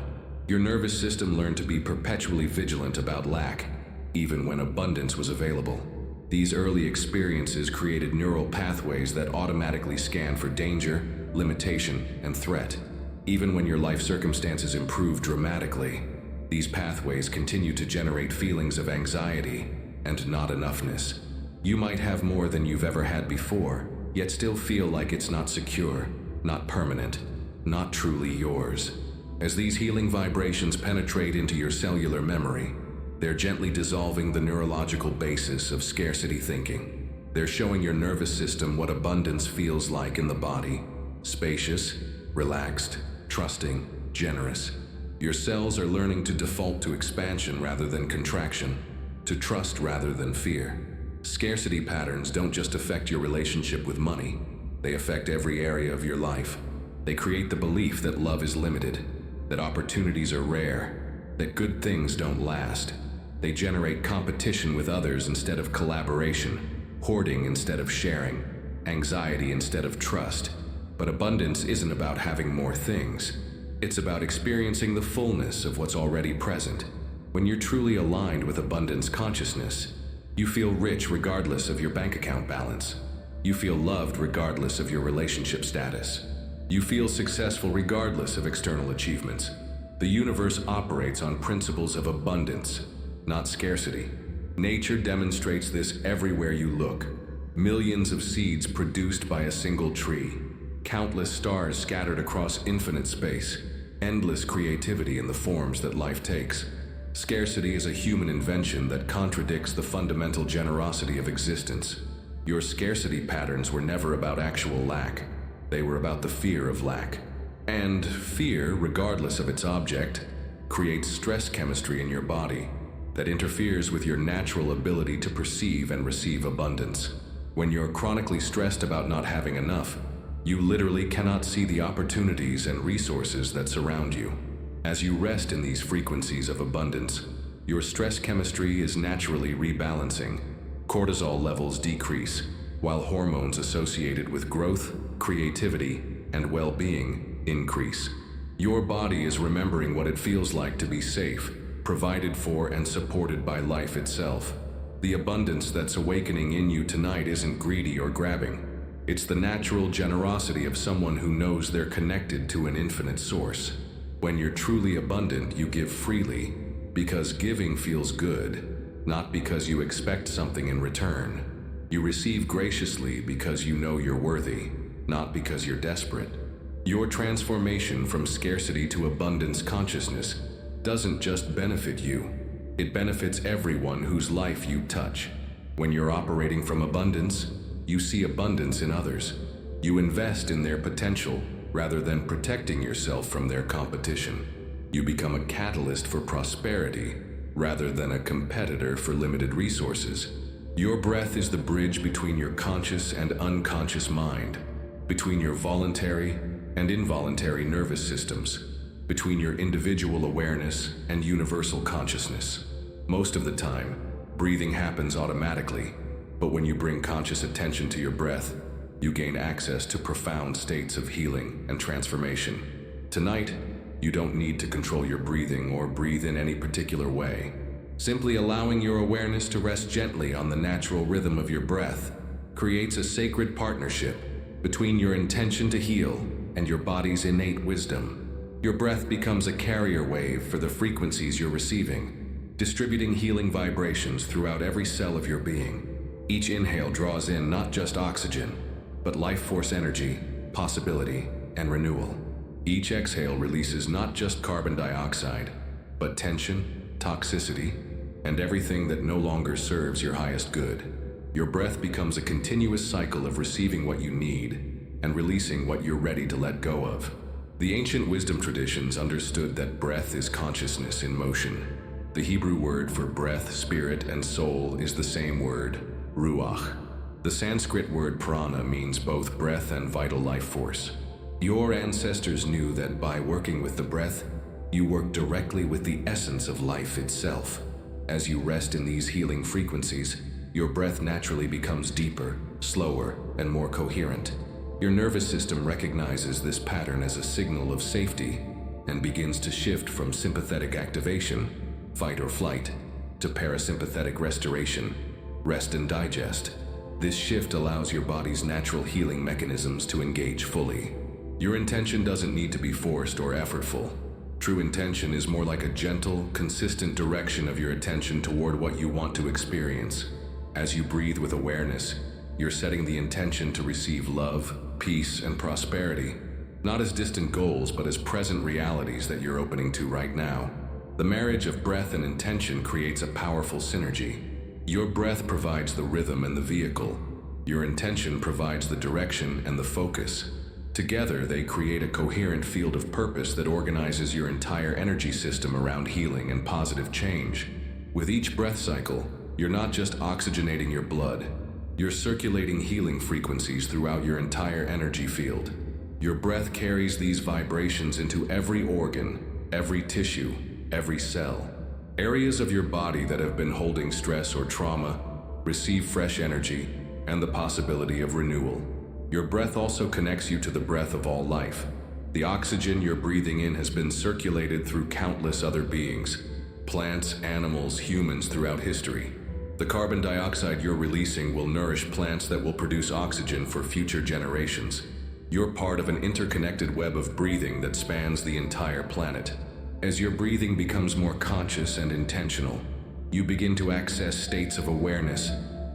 A: Your nervous system learned to be perpetually vigilant about lack, even when abundance was available. These early experiences created neural pathways that automatically scan for danger, limitation, and threat. Even when your life circumstances improved dramatically, these pathways continue to generate feelings of anxiety and not enoughness. You might have more than you've ever had before, yet still feel like it's not secure, not permanent, not truly yours. As these healing vibrations penetrate into your cellular memory, they're gently dissolving the neurological basis of scarcity thinking. They're showing your nervous system what abundance feels like in the body: spacious, relaxed, trusting, generous. Your cells are learning to default to expansion rather than contraction, to trust rather than fear. Scarcity patterns don't just affect your relationship with money, they affect every area of your life. They create the belief that love is limited, that opportunities are rare, that good things don't last. They generate competition with others instead of collaboration, hoarding instead of sharing, anxiety instead of trust. But abundance isn't about having more things. It's about experiencing the fullness of what's already present. When you're truly aligned with abundance consciousness, you feel rich regardless of your bank account balance. You feel loved regardless of your relationship status. You feel successful regardless of external achievements. The universe operates on principles of abundance, not scarcity. Nature demonstrates this everywhere you look. Millions of seeds produced by a single tree, countless stars scattered across infinite space, endless creativity in the forms that life takes. Scarcity is a human invention that contradicts the fundamental generosity of existence. Your scarcity patterns were never about actual lack. They were about the fear of lack. And fear, regardless of its object, creates stress chemistry in your body that interferes with your natural ability to perceive and receive abundance. When you're chronically stressed about not having enough, you literally cannot see the opportunities and resources that surround you. As you rest in these frequencies of abundance, your stress chemistry is naturally rebalancing. Cortisol levels decrease, while hormones associated with growth, creativity, and well-being increase. Your body is remembering what it feels like to be safe, provided for, and supported by life itself. The abundance that's awakening in you tonight isn't greedy or grabbing. It's the natural generosity of someone who knows they're connected to an infinite source. When you're truly abundant, you give freely, because giving feels good, not because you expect something in return. You receive graciously because you know you're worthy, not because you're desperate. Your transformation from scarcity to abundance consciousness doesn't just benefit you, it benefits everyone whose life you touch. When you're operating from abundance, you see abundance in others. You invest in their potential rather than protecting yourself from their competition. You become a catalyst for prosperity rather than a competitor for limited resources. Your breath is the bridge between your conscious and unconscious mind, between your voluntary and involuntary nervous systems, between your individual awareness and universal consciousness. Most of the time, breathing happens automatically, but when you bring conscious attention to your breath, you gain access to profound states of healing and transformation. Tonight, you don't need to control your breathing or breathe in any particular way. Simply allowing your awareness to rest gently on the natural rhythm of your breath creates a sacred partnership between your intention to heal and your body's innate wisdom. Your breath becomes a carrier wave for the frequencies you're receiving, distributing healing vibrations throughout every cell of your being. Each inhale draws in not just oxygen, but life force energy, possibility, and renewal. Each exhale releases not just carbon dioxide, but tension, toxicity, and everything that no longer serves your highest good. Your breath becomes a continuous cycle of receiving what you need and releasing what you're ready to let go of. The ancient wisdom traditions understood that breath is consciousness in motion. The Hebrew word for breath, spirit, and soul is the same word, ruach. The Sanskrit word prana means both breath and vital life force. Your ancestors knew that by working with the breath, you work directly with the essence of life itself. As you rest in these healing frequencies, your breath naturally becomes deeper, slower, and more coherent. Your nervous system recognizes this pattern as a signal of safety and begins to shift from sympathetic activation, fight or flight, to parasympathetic restoration, rest and digest. This shift allows your body's natural healing mechanisms to engage fully. Your intention doesn't need to be forced or effortful. True intention is more like a gentle, consistent direction of your attention toward what you want to experience. As you breathe with awareness, you're setting the intention to receive love, peace, and prosperity, not as distant goals, but as present realities that you're opening to right now. The marriage of breath and intention creates a powerful synergy. Your breath provides the rhythm and the vehicle. Your intention provides the direction and the focus. Together, they create a coherent field of purpose that organizes your entire energy system around healing and positive change. With each breath cycle, you're not just oxygenating your blood, you're circulating healing frequencies throughout your entire energy field. Your breath carries these vibrations into every organ, every tissue, every cell. Areas of your body that have been holding stress or trauma receive fresh energy and the possibility of renewal. Your breath also connects you to the breath of all life. The oxygen you're breathing in has been circulated through countless other beings, plants, animals, humans throughout history. The carbon dioxide you're releasing will nourish plants that will produce oxygen for future generations. You're part of an interconnected web of breathing that spans the entire planet. As your breathing becomes more conscious and intentional, you begin to access states of awareness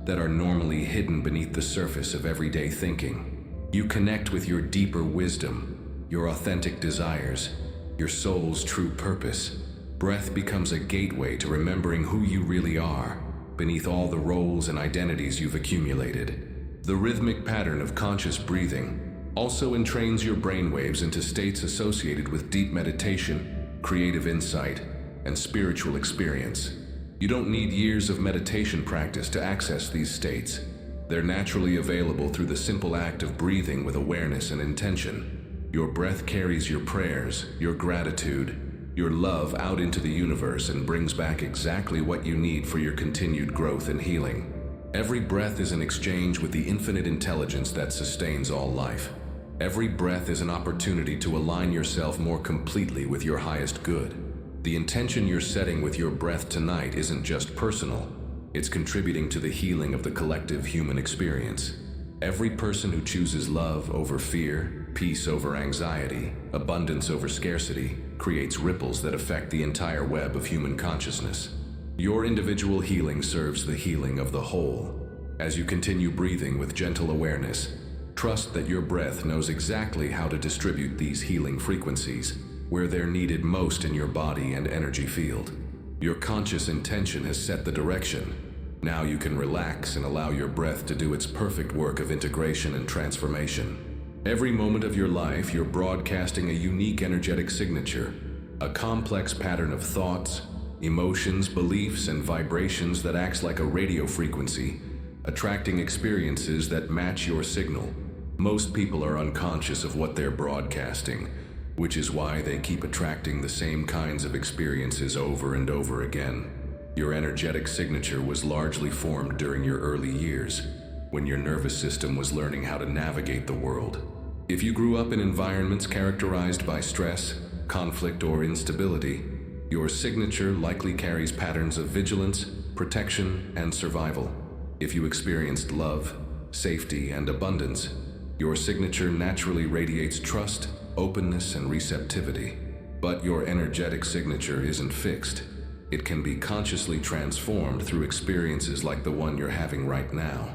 A: that are normally hidden beneath the surface of everyday thinking. You connect with your deeper wisdom, your authentic desires, your soul's true purpose. Breath becomes a gateway to remembering who you really are, beneath all the roles and identities you've accumulated. The rhythmic pattern of conscious breathing also entrains your brainwaves into states associated with deep meditation, creative insight, and spiritual experience. You don't need years of meditation practice to access these states. They're naturally available through the simple act of breathing with awareness and intention. Your breath carries your prayers, your gratitude, your love out into the universe and brings back exactly what you need for your continued growth and healing. Every breath is an exchange with the infinite intelligence that sustains all life. Every breath is an opportunity to align yourself more completely with your highest good. The intention you're setting with your breath tonight isn't just personal, it's contributing to the healing of the collective human experience. Every person who chooses love over fear, peace over anxiety, abundance over scarcity, creates ripples that affect the entire web of human consciousness. Your individual healing serves the healing of the whole. As you continue breathing with gentle awareness, trust that your breath knows exactly how to distribute these healing frequencies where they're needed most in your body and energy field. Your conscious intention has set the direction. Now you can relax and allow your breath to do its perfect work of integration and transformation. Every moment of your life, you're broadcasting a unique energetic signature. a complex pattern of thoughts, emotions, beliefs, and vibrations that acts like a radio frequency, attracting experiences that match your signal. Most people are unconscious of what they're broadcasting, which is why they keep attracting the same kinds of experiences over and over again. Your energetic signature was largely formed during your early years, when your nervous system was learning how to navigate the world. If you grew up in environments characterized by stress, conflict, or instability, your signature likely carries patterns of vigilance, protection, and survival. If you experienced love, safety, and abundance, your signature naturally radiates trust, openness, and receptivity. But your energetic signature isn't fixed. It can be consciously transformed through experiences like the one you're having right now.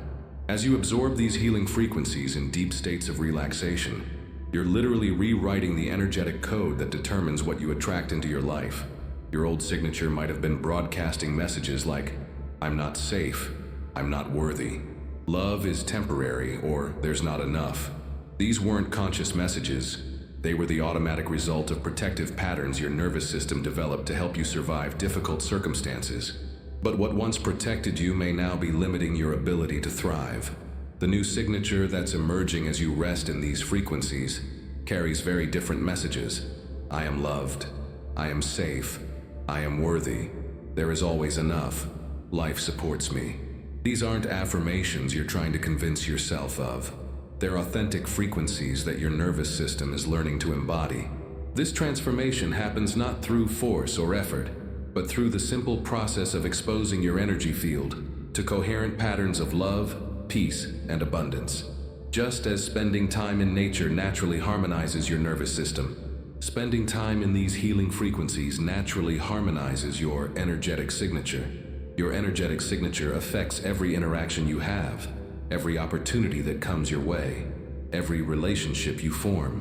A: As you absorb these healing frequencies in deep states of relaxation, you're literally rewriting the energetic code that determines what you attract into your life. Your old signature might have been broadcasting messages like, "I'm not safe," "I'm not worthy," "Love is temporary," or "There's not enough." These weren't conscious messages. They were the automatic result of protective patterns your nervous system developed to help you survive difficult circumstances. But what once protected you may now be limiting your ability to thrive. The new signature that's emerging as you rest in these frequencies carries very different messages. I am loved. I am safe. I am worthy. There is always enough. Life supports me. These aren't affirmations you're trying to convince yourself of. They're authentic frequencies that your nervous system is learning to embody. This transformation happens not through force or effort, but through the simple process of exposing your energy field to coherent patterns of love, peace, and abundance. Just as spending time in nature naturally harmonizes your nervous system, spending time in these healing frequencies naturally harmonizes your energetic signature. Your energetic signature affects every interaction you have, every opportunity that comes your way, every relationship you form.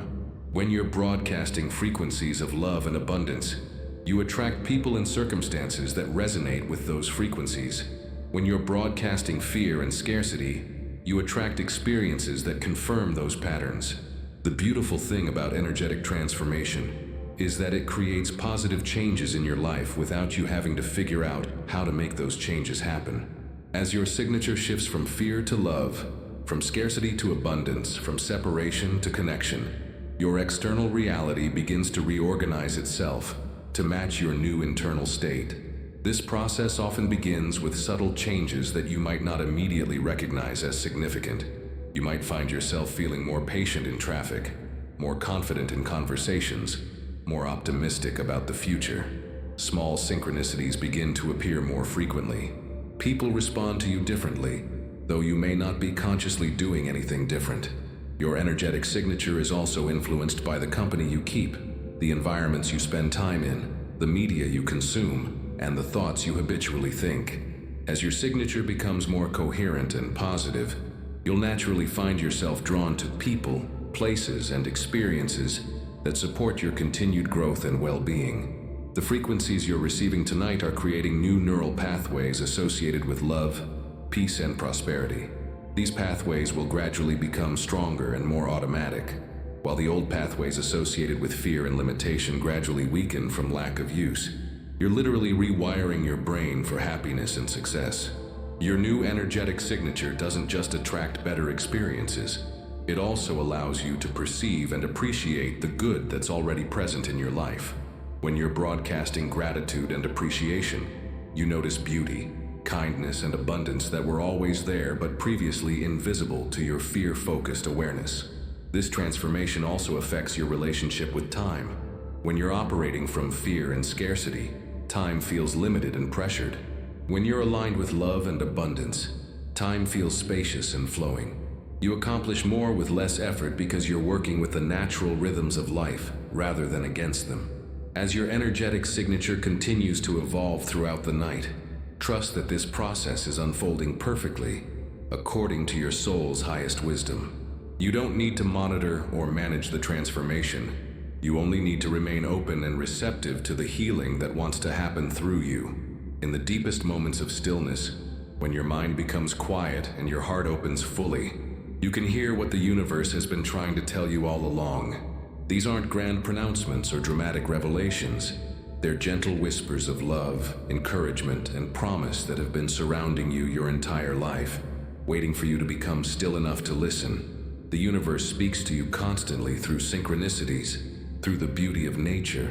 A: When you're broadcasting frequencies of love and abundance, you attract people and circumstances that resonate with those frequencies. When you're broadcasting fear and scarcity, you attract experiences that confirm those patterns. The beautiful thing about energetic transformation is that it creates positive changes in your life without you having to figure out how to make those changes happen. As your signature shifts from fear to love, from scarcity to abundance, from separation to connection, your external reality begins to reorganize itself to match your new internal state. This process often begins with subtle changes that you might not immediately recognize as significant. You might find yourself feeling more patient in traffic, more confident in conversations, more optimistic about the future. Small synchronicities begin to appear more frequently. People respond to you differently, though you may not be consciously doing anything different. Your energetic signature is also influenced by the company you keep, the environments you spend time in, the media you consume, and the thoughts you habitually think. As your signature becomes more coherent and positive, you'll naturally find yourself drawn to people, places, and experiences that support your continued growth and well-being. The frequencies you're receiving tonight are creating new neural pathways associated with love, peace, and prosperity. These pathways will gradually become stronger and more automatic, while the old pathways associated with fear and limitation gradually weaken from lack of use. You're literally rewiring your brain for happiness and success. Your new energetic signature doesn't just attract better experiences, it also allows you to perceive and appreciate the good that's already present in your life. When you're broadcasting gratitude and appreciation, you notice beauty, kindness, and abundance that were always there but previously invisible to your fear-focused awareness. This transformation also affects your relationship with time. When you're operating from fear and scarcity, time feels limited and pressured. When you're aligned with love and abundance, time feels spacious and flowing. You accomplish more with less effort because you're working with the natural rhythms of life rather than against them. As your energetic signature continues to evolve throughout the night, trust that this process is unfolding perfectly, according to your soul's highest wisdom. You don't need to monitor or manage the transformation. You only need to remain open and receptive to the healing that wants to happen through you. In the deepest moments of stillness, when your mind becomes quiet and your heart opens fully, you can hear what the universe has been trying to tell you all along. These aren't grand pronouncements or dramatic revelations. They're gentle whispers of love, encouragement, and promise that have been surrounding you your entire life, waiting for you to become still enough to listen. The universe speaks to you constantly through synchronicities, through the beauty of nature,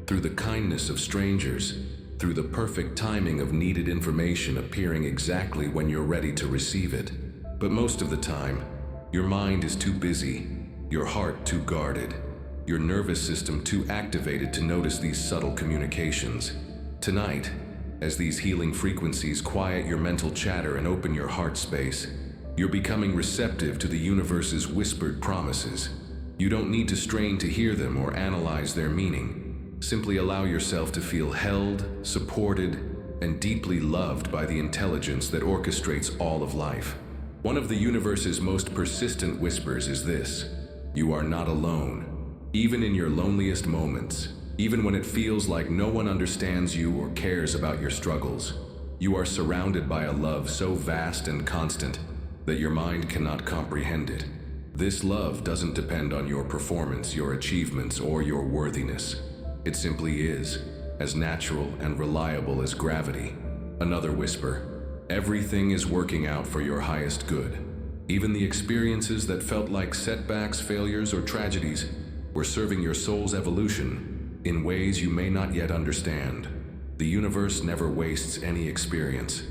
A: through the kindness of strangers, through the perfect timing of needed information appearing exactly when you're ready to receive it. But most of the time, your mind is too busy, your heart too guarded, your nervous system too activated to notice these subtle communications. Tonight, as these healing frequencies quiet your mental chatter and open your heart space, you're becoming receptive to the universe's whispered promises. You don't need to strain to hear them or analyze their meaning. Simply allow yourself to feel held, supported, and deeply loved by the intelligence that orchestrates all of life. One of the universe's most persistent whispers is this: you are not alone. Even in your loneliest moments, even when it feels like no one understands you or cares about your struggles, you are surrounded by a love so vast and constant that your mind cannot comprehend it. This love doesn't depend on your performance, your achievements, or your worthiness. It simply is, as natural and reliable as gravity. Another whisper: everything is working out for your highest good. Even the experiences that felt like setbacks, failures, or tragedies were serving your soul's evolution in ways you may not yet understand. The universe never wastes any experience.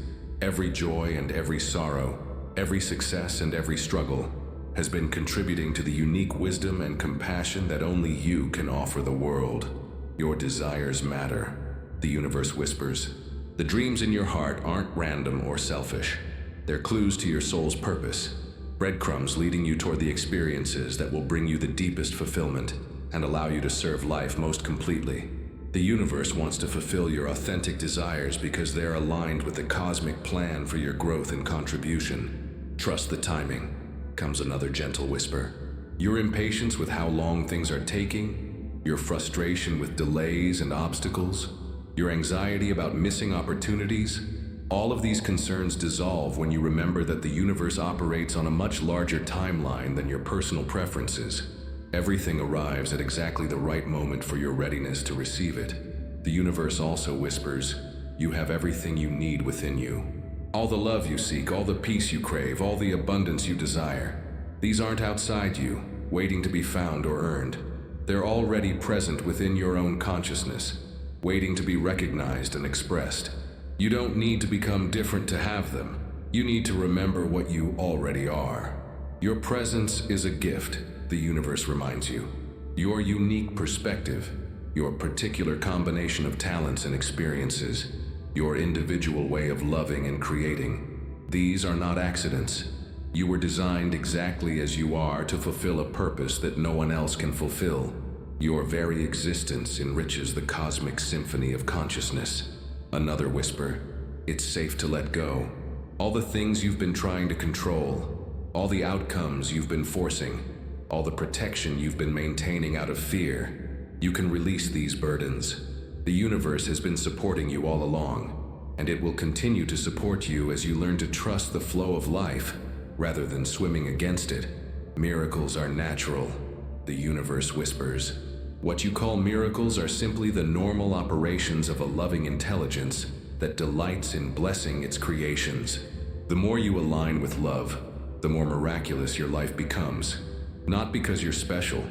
A: Every joy and every sorrow, every success and every struggle has been contributing to the unique wisdom and compassion that only you can offer the world. Your desires matter, the universe whispers. The dreams in your heart aren't random or selfish. They're clues to your soul's purpose, breadcrumbs leading you toward the experiences that will bring you the deepest fulfillment and allow you to serve life most completely. The universe wants to fulfill your authentic desires because they're aligned with the cosmic plan for your growth and contribution. Trust the timing, comes another gentle whisper. Your impatience with how long things are taking, your frustration with delays and obstacles, your anxiety about missing opportunities, all of these concerns dissolve when you remember that the universe operates on a much larger timeline than your personal preferences. Everything arrives at exactly the right moment for your readiness to receive it. The universe also whispers, you have everything you need within you. All the love you seek, all the peace you crave, all the abundance you desire. These aren't outside you, waiting to be found or earned. They're already present within your own consciousness, waiting to be recognized and expressed. You don't need to become different to have them. You need to remember what you already are. Your presence is a gift, the universe reminds you. Your unique perspective, your particular combination of talents and experiences, your individual way of loving and creating. These are not accidents. You were designed exactly as you are to fulfill a purpose that no one else can fulfill. Your very existence enriches the cosmic symphony of consciousness. Another whisper: it's safe to let go. All the things you've been trying to control, all the outcomes you've been forcing, all the protection you've been maintaining out of fear, you can release these burdens. The universe has been supporting you all along, and it will continue to support you as you learn to trust the flow of life rather than swimming against it. Miracles are natural, the universe whispers. What you call miracles are simply the normal operations of a loving intelligence that delights in blessing its creations. The more you align with love, the more miraculous your life becomes. Not because you're special,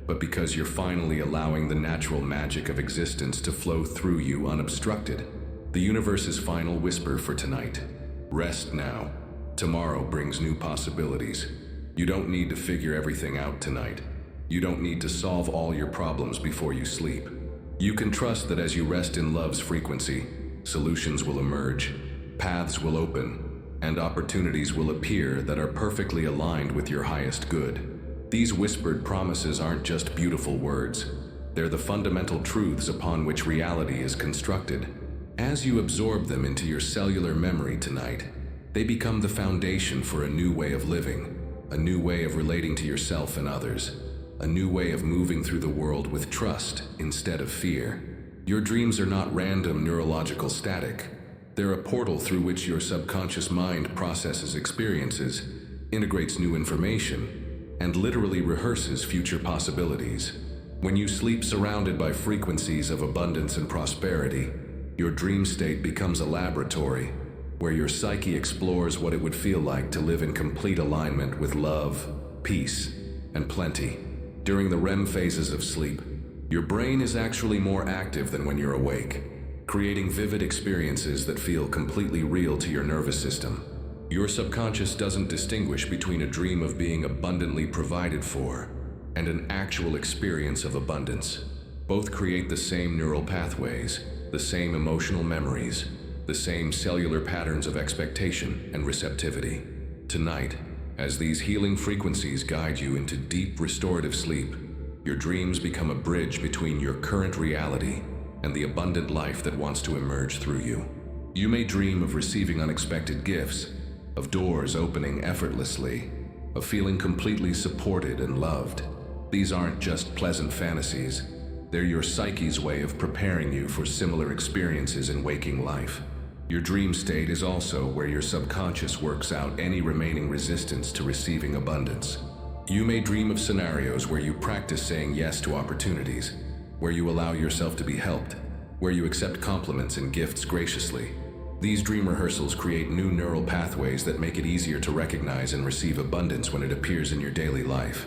A: but because you're finally allowing the natural magic of existence to flow through you unobstructed. The universe's final whisper for tonight: rest now. Tomorrow brings new possibilities. You don't need to figure everything out tonight. You don't need to solve all your problems before you sleep. You can trust that as you rest in love's frequency, solutions will emerge, paths will open, and opportunities will appear that are perfectly aligned with your highest good. These whispered promises aren't just beautiful words. They're the fundamental truths upon which reality is constructed. As you absorb them into your cellular memory tonight, they become the foundation for a new way of living, a new way of relating to yourself and others, a new way of moving through the world with trust instead of fear. Your dreams are not random neurological static. They're a portal through which your subconscious mind processes experiences, integrates new information, and literally rehearses future possibilities. When you sleep surrounded by frequencies of abundance and prosperity, your dream state becomes a laboratory where your psyche explores what it would feel like to live in complete alignment with love, peace, and plenty. During the REM phases of sleep, your brain is actually more active than when you're awake, creating vivid experiences that feel completely real to your nervous system. Your subconscious doesn't distinguish between a dream of being abundantly provided for and an actual experience of abundance. Both create the same neural pathways, the same emotional memories, the same cellular patterns of expectation and receptivity. Tonight, as these healing frequencies guide you into deep restorative sleep, your dreams become a bridge between your current reality and the abundant life that wants to emerge through you. You may dream of receiving unexpected gifts, of doors opening effortlessly, of feeling completely supported and loved. These aren't just pleasant fantasies. They're your psyche's way of preparing you for similar experiences in waking life. Your dream state is also where your subconscious works out any remaining resistance to receiving abundance. You may dream of scenarios where you practice saying yes to opportunities, where you allow yourself to be helped, where you accept compliments and gifts graciously. These dream rehearsals create new neural pathways that make it easier to recognize and receive abundance when it appears in your daily life.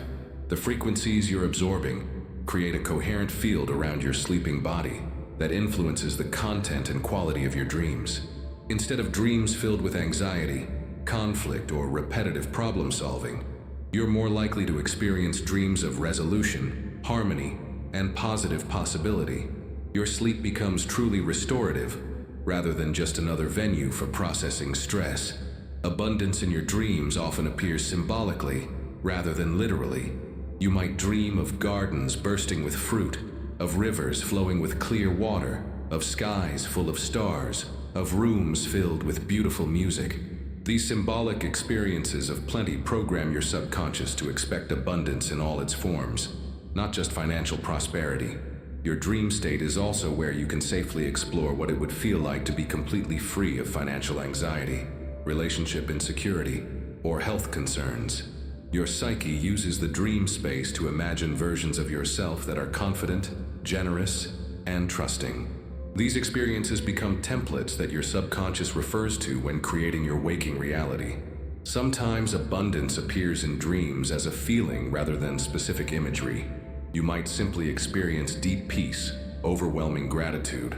A: The frequencies you're absorbing create a coherent field around your sleeping body that influences the content and quality of your dreams. Instead of dreams filled with anxiety, conflict, or repetitive problem solving, you're more likely to experience dreams of resolution, harmony, and positive possibility. Your sleep becomes truly restorative, rather than just another venue for processing stress. Abundance in your dreams often appears symbolically, rather than literally. You might dream of gardens bursting with fruit, of rivers flowing with clear water, of skies full of stars, of rooms filled with beautiful music. These symbolic experiences of plenty program your subconscious to expect abundance in all its forms, not just financial prosperity. Your dream state is also where you can safely explore what it would feel like to be completely free of financial anxiety, relationship insecurity, or health concerns. Your psyche uses the dream space to imagine versions of yourself that are confident, generous, and trusting. These experiences become templates that your subconscious refers to when creating your waking reality. Sometimes abundance appears in dreams as a feeling rather than specific imagery. You might simply experience deep peace, overwhelming gratitude,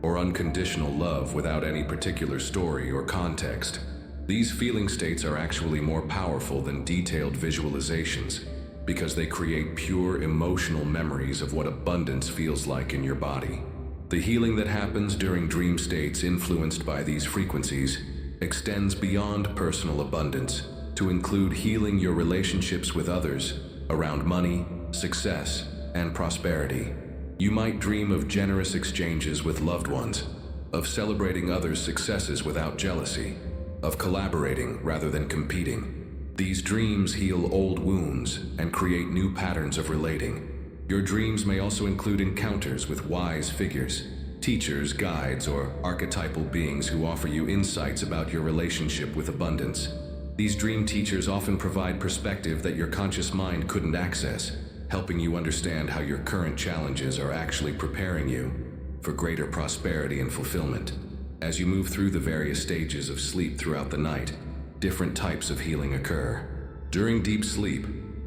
A: or unconditional love without any particular story or context. These feeling states are actually more powerful than detailed visualizations because they create pure emotional memories of what abundance feels like in your body. The healing that happens during dream states influenced by these frequencies extends beyond personal abundance to include healing your relationships with others around money, success, and prosperity. You might dream of generous exchanges with loved ones, of celebrating others' successes without jealousy, of collaborating rather than competing. These dreams heal old wounds and create new patterns of relating. Your dreams may also include encounters with wise figures, teachers, guides, or archetypal beings who offer you insights about your relationship with abundance. These dream teachers often provide perspective that your conscious mind couldn't access, helping you understand how your current challenges are actually preparing you for greater prosperity and fulfillment. As you move through the various stages of sleep throughout the night, different types of healing occur. During deep sleep,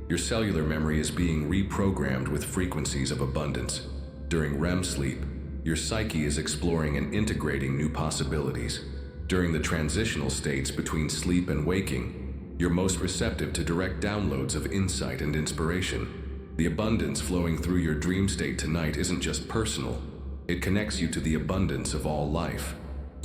A: your cellular memory is being reprogrammed with frequencies of abundance. During REM sleep, your psyche is exploring and integrating new possibilities. During the transitional states between sleep and waking, you're most receptive to direct downloads of insight and inspiration. The abundance flowing through your dream state tonight isn't just personal. It connects you to the abundance of all life.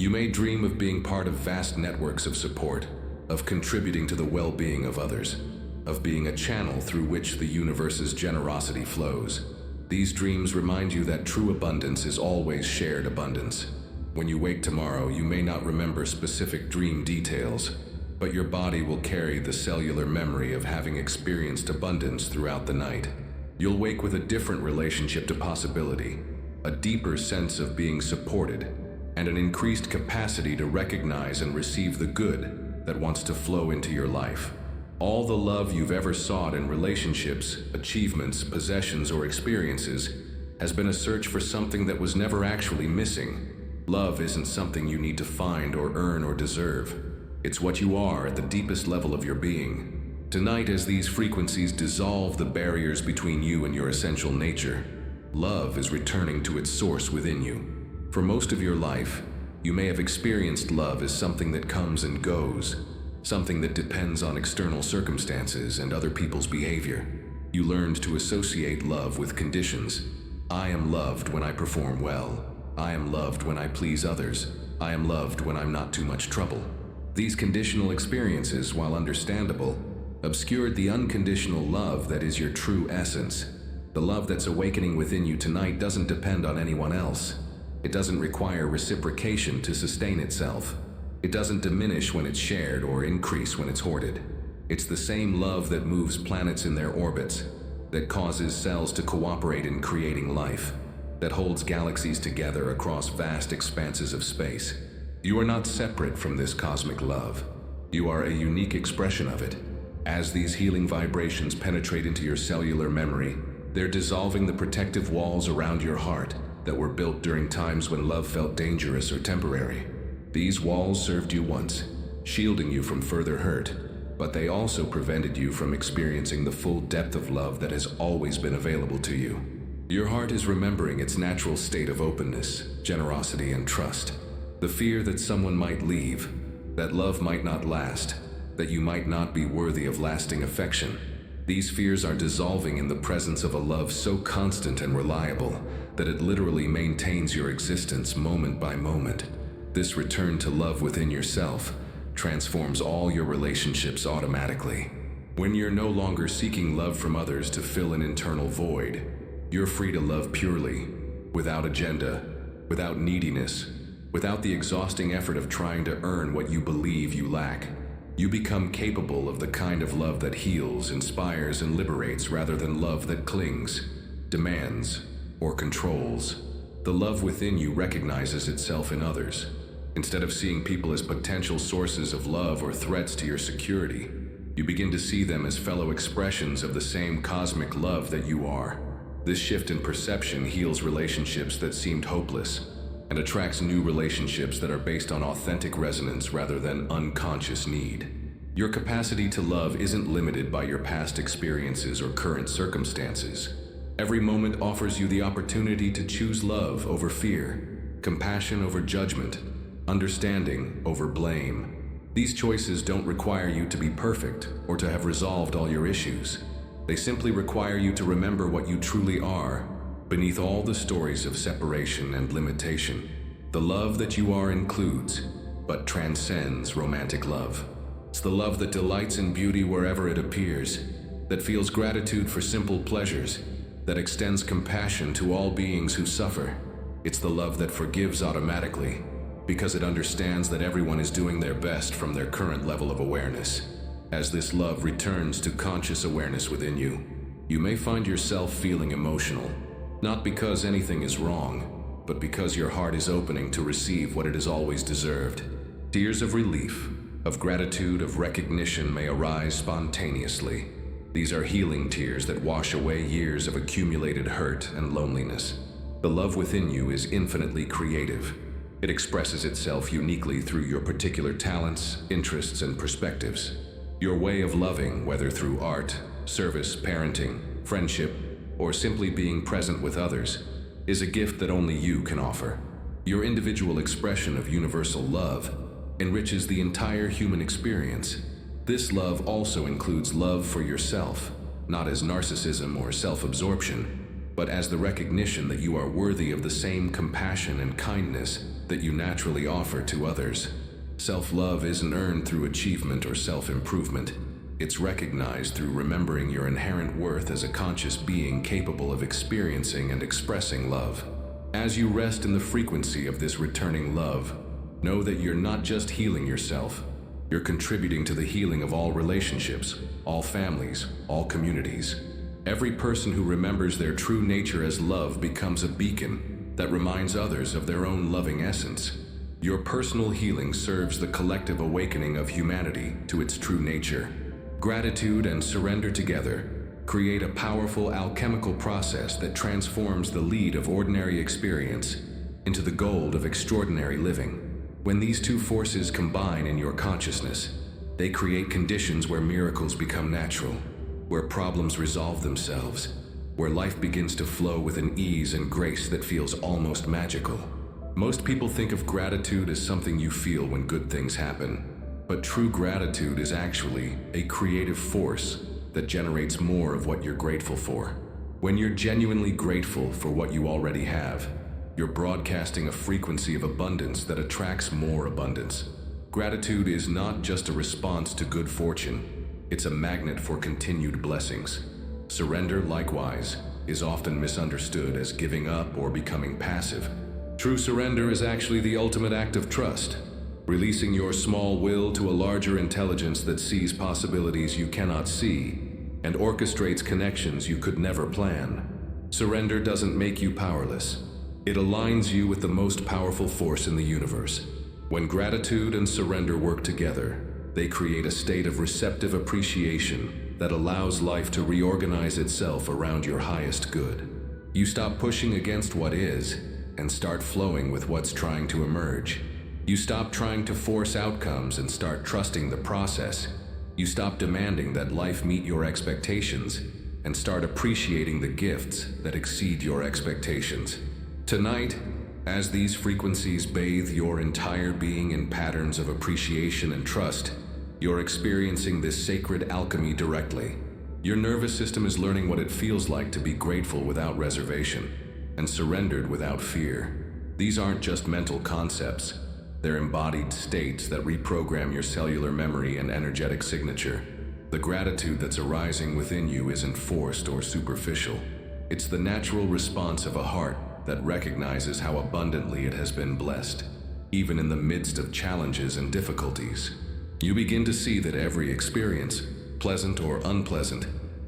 A: You may dream of being part of vast networks of support, of contributing to the well-being of others, of being a channel through which the universe's generosity flows. These dreams remind you that true abundance is always shared abundance. When you wake tomorrow, you may not remember specific dream details, but your body will carry the cellular memory of having experienced abundance throughout the night. You'll wake with a different relationship to possibility, a deeper sense of being supported, and an increased capacity to recognize and receive the good that wants to flow into your life. All the love you've ever sought in relationships, achievements, possessions, or experiences has been a search for something that was never actually missing. Love isn't something you need to find or earn or deserve. It's what you are at the deepest level of your being. Tonight, as these frequencies dissolve the barriers between you and your essential nature, love is returning to its source within you. For most of your life, you may have experienced love as something that comes and goes, something that depends on external circumstances and other people's behavior. You learned to associate love with conditions. I am loved when I perform well. I am loved when I please others. I am loved when I'm not too much trouble. These conditional experiences, while understandable, obscured the unconditional love that is your true essence. The love that's awakening within you tonight doesn't depend on anyone else. It doesn't require reciprocation to sustain itself. It doesn't diminish when it's shared or increase when it's hoarded. It's the same love that moves planets in their orbits, that causes cells to cooperate in creating life, that holds galaxies together across vast expanses of space. You are not separate from this cosmic love. You are a unique expression of it. As these healing vibrations penetrate into your cellular memory, they're dissolving the protective walls around your heart that were built during times when love felt dangerous or temporary. These walls served you once, shielding you from further hurt, but they also prevented you from experiencing the full depth of love that has always been available to you. Your heart is remembering its natural state of openness, generosity, and trust. The fear that someone might leave, that love might not last, that you might not be worthy of lasting affection. These fears are dissolving in the presence of a love so constant and reliable that it literally maintains your existence moment by moment. This return to love within yourself transforms all your relationships automatically. When you're no longer seeking love from others to fill an internal void, you're free to love purely, without agenda, without neediness, without the exhausting effort of trying to earn what you believe you lack. You become capable of the kind of love that heals, inspires, and liberates rather than love that clings, demands, or controls. The love within you recognizes itself in others. Instead of seeing people as potential sources of love or threats to your security, you begin to see them as fellow expressions of the same cosmic love that you are. This shift in perception heals relationships that seemed hopeless and attracts new relationships that are based on authentic resonance rather than unconscious need. Your capacity to love isn't limited by your past experiences or current circumstances. Every moment offers you the opportunity to choose love over fear, compassion over judgment, understanding over blame. These choices don't require you to be perfect or to have resolved all your issues. They simply require you to remember what you truly are beneath all the stories of separation and limitation. The love that you are includes, but transcends romantic love. It's the love that delights in beauty wherever it appears, that feels gratitude for simple pleasures, that extends compassion to all beings who suffer. It's the love that forgives automatically, because it understands that everyone is doing their best from their current level of awareness. As this love returns to conscious awareness within you, you may find yourself feeling emotional, not because anything is wrong, but because your heart is opening to receive what it has always deserved. Tears of relief, of gratitude, of recognition may arise spontaneously. These are healing tears that wash away years of accumulated hurt and loneliness. The love within you is infinitely creative. It expresses itself uniquely through your particular talents, interests, and perspectives. Your way of loving, whether through art, service, parenting, friendship, or simply being present with others, is a gift that only you can offer. Your individual expression of universal love enriches the entire human experience. This love also includes love for yourself, not as narcissism or self-absorption, but as the recognition that you are worthy of the same compassion and kindness that you naturally offer to others. Self-love isn't earned through achievement or self-improvement. It's recognized through remembering your inherent worth as a conscious being capable of experiencing and expressing love. As you rest in the frequency of this returning love, know that you're not just healing yourself, you're contributing to the healing of all relationships, all families, all communities. Every person who remembers their true nature as love becomes a beacon that reminds others of their own loving essence. Your personal healing serves the collective awakening of humanity to its true nature. Gratitude and surrender together create a powerful alchemical process that transforms the lead of ordinary experience into the gold of extraordinary living. When these two forces combine in your consciousness, they create conditions where miracles become natural, where problems resolve themselves, where life begins to flow with an ease and grace that feels almost magical. Most people think of gratitude as something you feel when good things happen, but true gratitude is actually a creative force that generates more of what you're grateful for. When you're genuinely grateful for what you already have, you're broadcasting a frequency of abundance that attracts more abundance. Gratitude is not just a response to good fortune, it's a magnet for continued blessings. Surrender, likewise, is often misunderstood as giving up or becoming passive. True surrender is actually the ultimate act of trust, releasing your small will to a larger intelligence that sees possibilities you cannot see and orchestrates connections you could never plan. Surrender doesn't make you powerless. It aligns you with the most powerful force in the universe. When gratitude and surrender work together, they create a state of receptive appreciation that allows life to reorganize itself around your highest good. You stop pushing against what is and start flowing with what's trying to emerge. You stop trying to force outcomes and start trusting the process. You stop demanding that life meet your expectations and start appreciating the gifts that exceed your expectations. Tonight, as these frequencies bathe your entire being in patterns of appreciation and trust, you're experiencing this sacred alchemy directly. Your nervous system is learning what it feels like to be grateful without reservation and surrendered without fear. These aren't just mental concepts. They're embodied states that reprogram your cellular memory and energetic signature. The gratitude that's arising within you isn't forced or superficial. It's the natural response of a heart that recognizes how abundantly it has been blessed, even in the midst of challenges and difficulties. You begin to see that every experience, pleasant or unpleasant,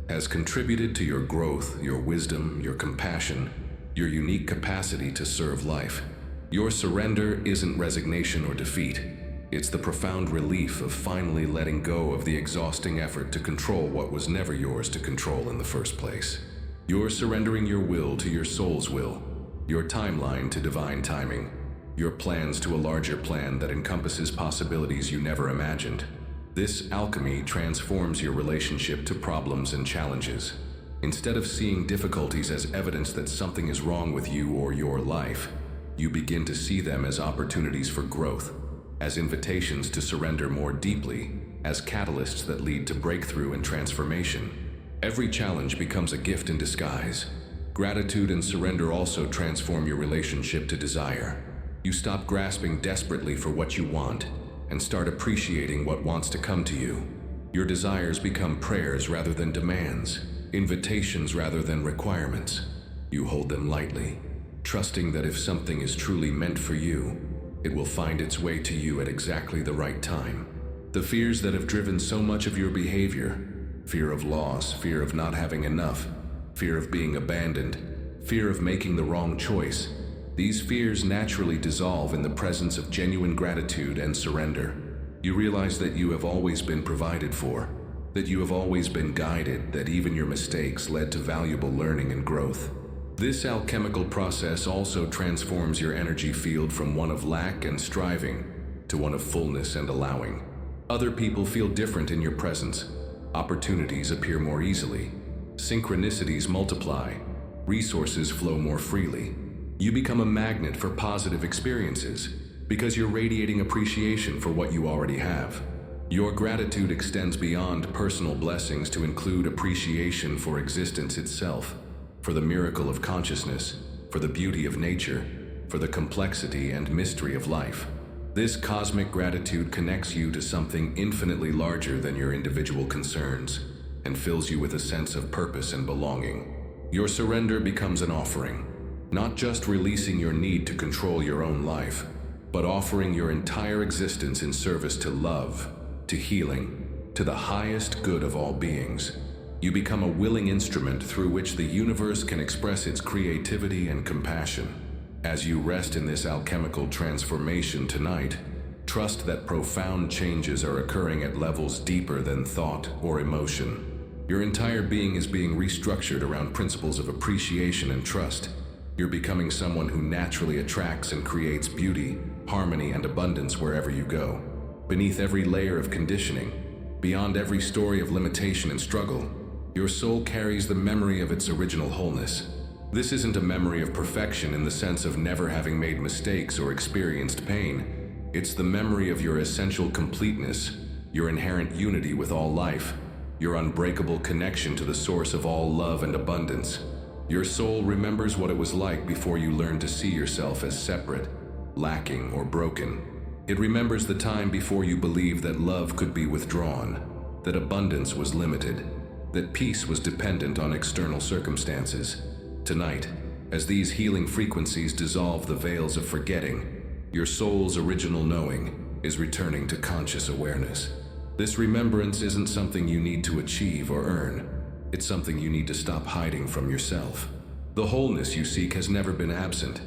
A: has contributed to your growth, your wisdom, your compassion, your unique capacity to serve life. Your surrender isn't resignation or defeat. It's the profound relief of finally letting go of the exhausting effort to control what was never yours to control in the first place. You're surrendering your will to your soul's will, your timeline to divine timing, your plans to a larger plan that encompasses possibilities you never imagined. This alchemy transforms your relationship to problems and challenges. Instead of seeing difficulties as evidence that something is wrong with you or your life, you begin to see them as opportunities for growth, as invitations to surrender more deeply, as catalysts that lead to breakthrough and transformation. Every challenge becomes a gift in disguise. Gratitude and surrender also transform your relationship to desire. You stop grasping desperately for what you want and start appreciating what wants to come to you. Your desires become prayers rather than demands, invitations rather than requirements. You hold them lightly, trusting that if something is truly meant for you, it will find its way to you at exactly the right time. The fears that have driven so much of your behavior, fear of loss, fear of not having enough, fear of being abandoned, fear of making the wrong choice, these fears naturally dissolve in the presence of genuine gratitude and surrender. You realize that you have always been provided for, that you have always been guided, that even your mistakes led to valuable learning and growth. This alchemical process also transforms your energy field from one of lack and striving to one of fullness and allowing. Other people feel different in your presence. Opportunities appear more easily. Synchronicities multiply. Resources flow more freely. You become a magnet for positive experiences because you're radiating appreciation for what you already have. Your gratitude extends beyond personal blessings to include appreciation for existence itself, for the miracle of consciousness, for the beauty of nature, for the complexity and mystery of life. This cosmic gratitude connects you to something infinitely larger than your individual concerns and fills you with a sense of purpose and belonging. Your surrender becomes an offering, not just releasing your need to control your own life, but offering your entire existence in service to love, to healing, to the highest good of all beings. You become a willing instrument through which the universe can express its creativity and compassion. As you rest in this alchemical transformation tonight, Trust that profound changes are occurring at levels deeper than thought or emotion. Your entire being is being restructured around principles of appreciation and trust. You're becoming someone who naturally attracts and creates beauty, harmony, and abundance wherever you go. Beneath every layer of conditioning, beyond every story of limitation and struggle, your soul carries the memory of its original wholeness. This isn't a memory of perfection in the sense of never having made mistakes or experienced pain. It's the memory of your essential completeness, your inherent unity with all life, your unbreakable connection to the source of all love and abundance. Your soul remembers what it was like before you learned to see yourself as separate, lacking, or broken. It remembers the time before you believed that love could be withdrawn, that abundance was limited, that peace was dependent on external circumstances. Tonight, as these healing frequencies dissolve the veils of forgetting, your soul's original knowing is returning to conscious awareness. This remembrance isn't something you need to achieve or earn. It's something you need to stop hiding from yourself. The wholeness you seek has never been absent.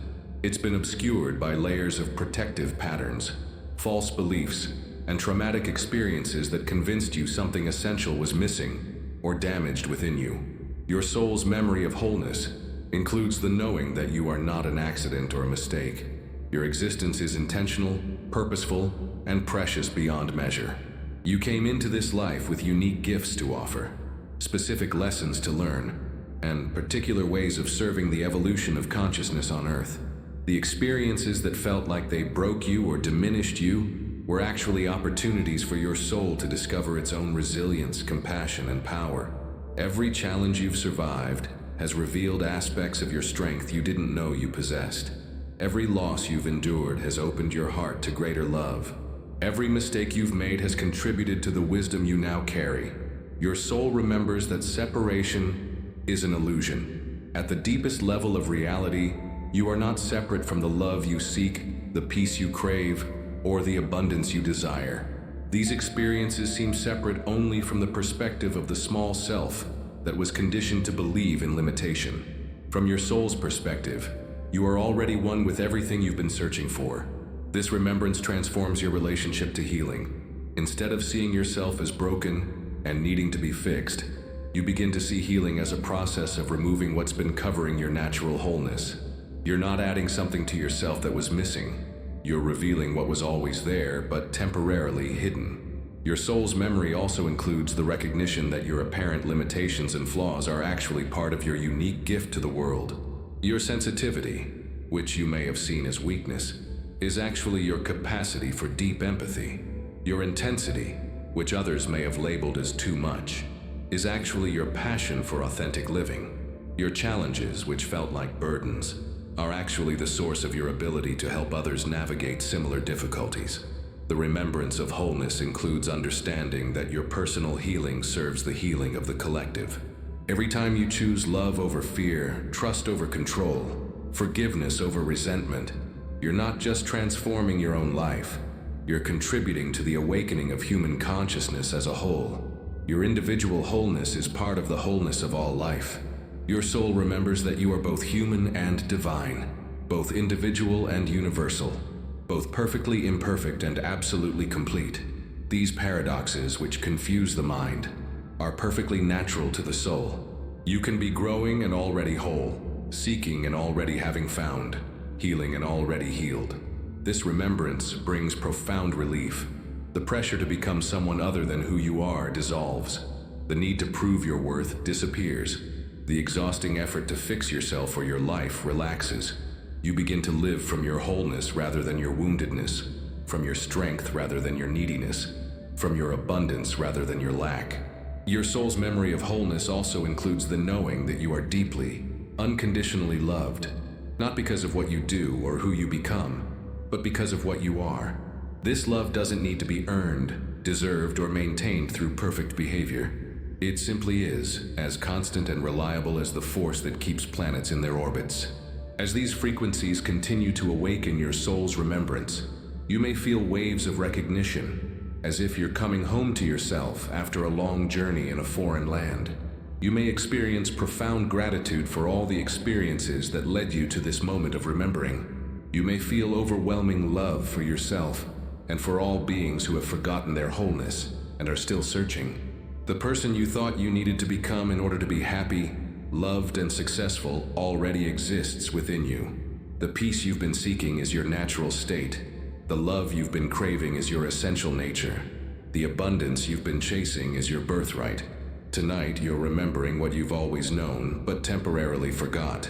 A: It's been obscured by layers of protective patterns, false beliefs, and traumatic experiences that convinced you something essential was missing or damaged within you. Your soul's memory of wholeness includes the knowing that you are not an accident or a mistake. Your existence is intentional, purposeful, and precious beyond measure. You came into this life with unique gifts to offer, specific lessons to learn, and particular ways of serving the evolution of consciousness on Earth. The experiences that felt like they broke you or diminished you were actually opportunities for your soul to discover its own resilience, compassion, and power. Every challenge you've survived has revealed aspects of your strength you didn't know you possessed. Every loss you've endured has opened your heart to greater love. Every mistake you've made has contributed to the wisdom you now carry. Your soul remembers that separation is an illusion. At the deepest level of reality, you are not separate from the love you seek, the peace you crave, or the abundance you desire. These experiences seem separate only from the perspective of the small self that was conditioned to believe in limitation. From your soul's perspective, you are already one with everything you've been searching for. This remembrance transforms your relationship to healing. Instead of seeing yourself as broken and needing to be fixed, you begin to see healing as a process of removing what's been covering your natural wholeness. You're not adding something to yourself that was missing. You're revealing what was always there, but temporarily hidden. Your soul's memory also includes the recognition that your apparent limitations and flaws are actually part of your unique gift to the world. Your sensitivity, which you may have seen as weakness, is actually your capacity for deep empathy. Your intensity, which others may have labeled as too much, is actually your passion for authentic living. Your challenges, which felt like burdens, are actually the source of your ability to help others navigate similar difficulties. The remembrance of wholeness includes understanding that your personal healing serves the healing of the collective. Every time you choose love over fear, trust over control, forgiveness over resentment, you're not just transforming your own life, you're contributing to the awakening of human consciousness as a whole. Your individual wholeness is part of the wholeness of all life. Your soul remembers that you are both human and divine, both individual and universal, both perfectly imperfect and absolutely complete. These paradoxes, which confuse the mind, are perfectly natural to the soul. You can be growing and already whole, seeking and already having found, healing and already healed. This remembrance brings profound relief. The pressure to become someone other than who you are dissolves. The need to prove your worth disappears. The exhausting effort to fix yourself or your life relaxes. You begin to live from your wholeness rather than your woundedness, from your strength rather than your neediness, from your abundance rather than your lack. Your soul's memory of wholeness also includes the knowing that you are deeply, unconditionally loved, not because of what you do or who you become, but because of what you are. This love doesn't need to be earned, deserved, or maintained through perfect behavior. It simply is, as constant and reliable as the force that keeps planets in their orbits. As these frequencies continue to awaken your soul's remembrance, you may feel waves of recognition, as if you're coming home to yourself after a long journey in a foreign land. You may experience profound gratitude for all the experiences that led you to this moment of remembering. You may feel overwhelming love for yourself, and for all beings who have forgotten their wholeness and are still searching. The person you thought you needed to become in order to be happy, loved, and successful already exists within you. The peace you've been seeking is your natural state. The love you've been craving is your essential nature. The abundance you've been chasing is your birthright. Tonight, you're remembering what you've always known, but temporarily forgot.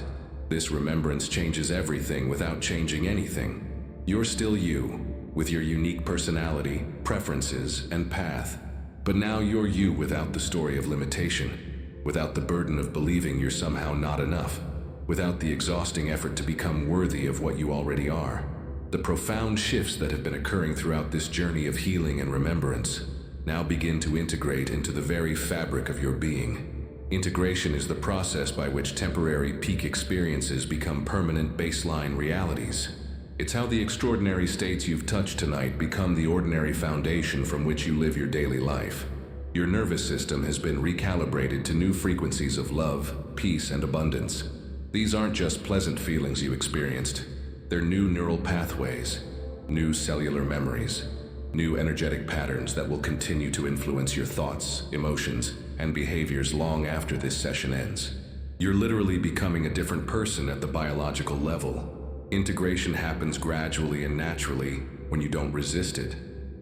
A: This remembrance changes everything without changing anything. You're still you, with your unique personality, preferences, and path. But now you're you without the story of limitation, without the burden of believing you're somehow not enough, without the exhausting effort to become worthy of what you already are. The profound shifts that have been occurring throughout this journey of healing and remembrance now begin to integrate into the very fabric of your being. Integration is the process by which temporary peak experiences become permanent baseline realities. It's how the extraordinary states you've touched tonight become the ordinary foundation from which you live your daily life. Your nervous system has been recalibrated to new frequencies of love, peace, and abundance. These aren't just pleasant feelings you experienced. They're new neural pathways, new cellular memories, new energetic patterns that will continue to influence your thoughts, emotions, and behaviors long after this session ends. You're literally becoming a different person at the biological level. Integration happens gradually and naturally when you don't resist it.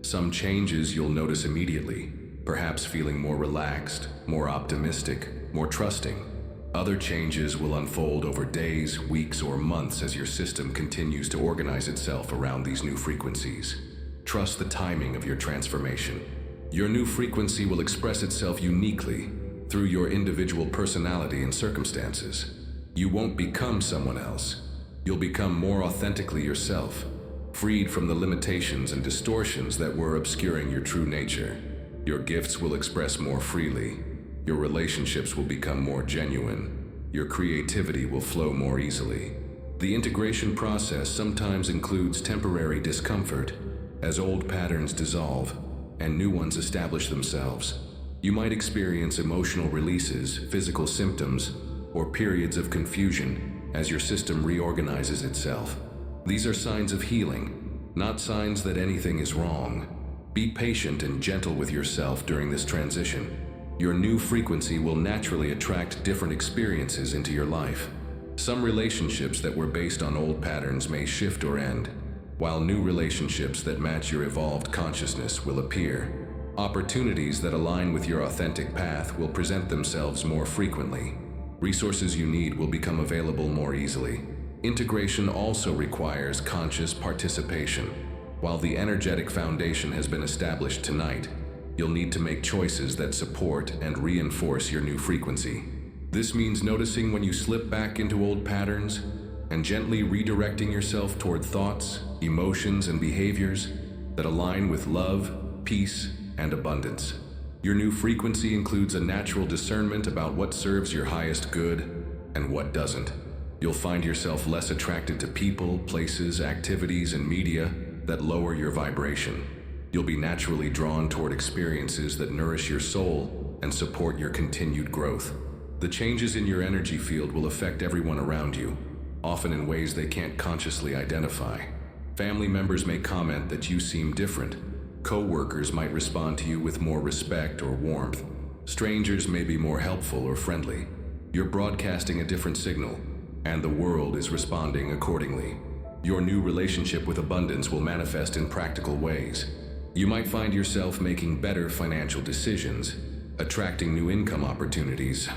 A: Some changes you'll notice immediately, perhaps feeling more relaxed, more optimistic, more trusting. Other changes will unfold over days, weeks, or months as your system continues to organize itself around these new frequencies. Trust the timing of your transformation. Your new frequency will express itself uniquely through your individual personality and circumstances. You won't become someone else. You'll become more authentically yourself, freed from the limitations and distortions that were obscuring your true nature. Your gifts will express more freely. Your relationships will become more genuine. Your creativity will flow more easily. The integration process sometimes includes temporary discomfort as old patterns dissolve and new ones establish themselves. You might experience emotional releases, physical symptoms, or periods of confusion as your system reorganizes itself. These are signs of healing, not signs that anything is wrong. Be patient and gentle with yourself during this transition. Your new frequency will naturally attract different experiences into your life. Some relationships that were based on old patterns may shift or end, while new relationships that match your evolved consciousness will appear. Opportunities that align with your authentic path will present themselves more frequently. Resources you need will become available more easily. Integration also requires conscious participation. While the energetic foundation has been established tonight, you'll need to make choices that support and reinforce your new frequency. This means noticing when you slip back into old patterns and gently redirecting yourself toward thoughts, emotions, and behaviors that align with love, peace, and abundance. Your new frequency includes a natural discernment about what serves your highest good and what doesn't. You'll find yourself less attracted to people, places, activities, and media that lower your vibration. You'll be naturally drawn toward experiences that nourish your soul and support your continued growth. The changes in your energy field will affect everyone around you, often in ways they can't consciously identify. Family members may comment that you seem different. Co-workers might respond to you with more respect or warmth. Strangers may be more helpful or friendly. You're broadcasting a different signal, and the world is responding accordingly. Your new relationship with abundance will manifest in practical ways. You might find yourself making better financial decisions, attracting new income opportunities,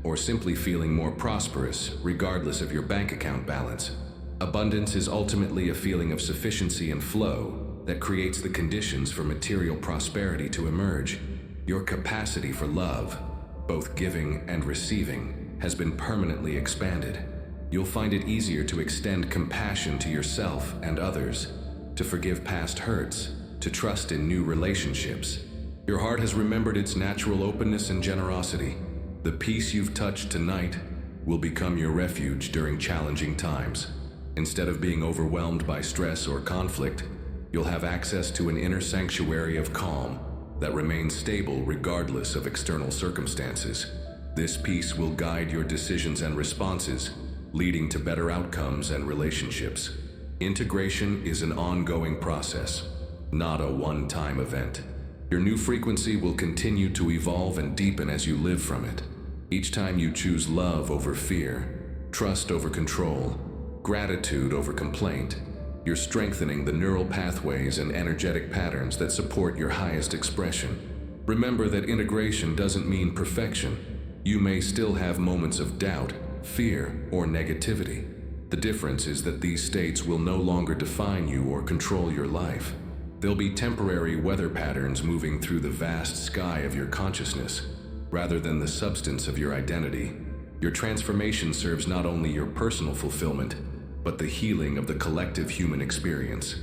A: or simply feeling more prosperous regardless of your bank account balance. Abundance is ultimately a feeling of sufficiency and flow that creates the conditions for material prosperity to emerge. Your capacity for love, both giving and receiving, has been permanently expanded. You'll find it easier to extend compassion to yourself and others, to forgive past hurts, to trust in new relationships. Your heart has remembered its natural openness and generosity. The peace you've touched tonight will become your refuge during challenging times. Instead of being overwhelmed by stress or conflict, you'll have access to an inner sanctuary of calm that remains stable regardless of external circumstances. This peace will guide your decisions and responses, leading to better outcomes and relationships. Integration is an ongoing process. not a one-time event. Your new frequency will continue to evolve and deepen as you live from it. Each time you choose love over fear, trust over control, gratitude over complaint, you're strengthening the neural pathways and energetic patterns that support your highest expression. Remember that integration doesn't mean perfection. You may still have moments of doubt, fear, or negativity. The difference is that these states will no longer define you or control your life. They'll be temporary weather patterns moving through the vast sky of your consciousness, rather than the substance of your identity. Your transformation serves not only your personal fulfillment, but the healing of the collective human experience.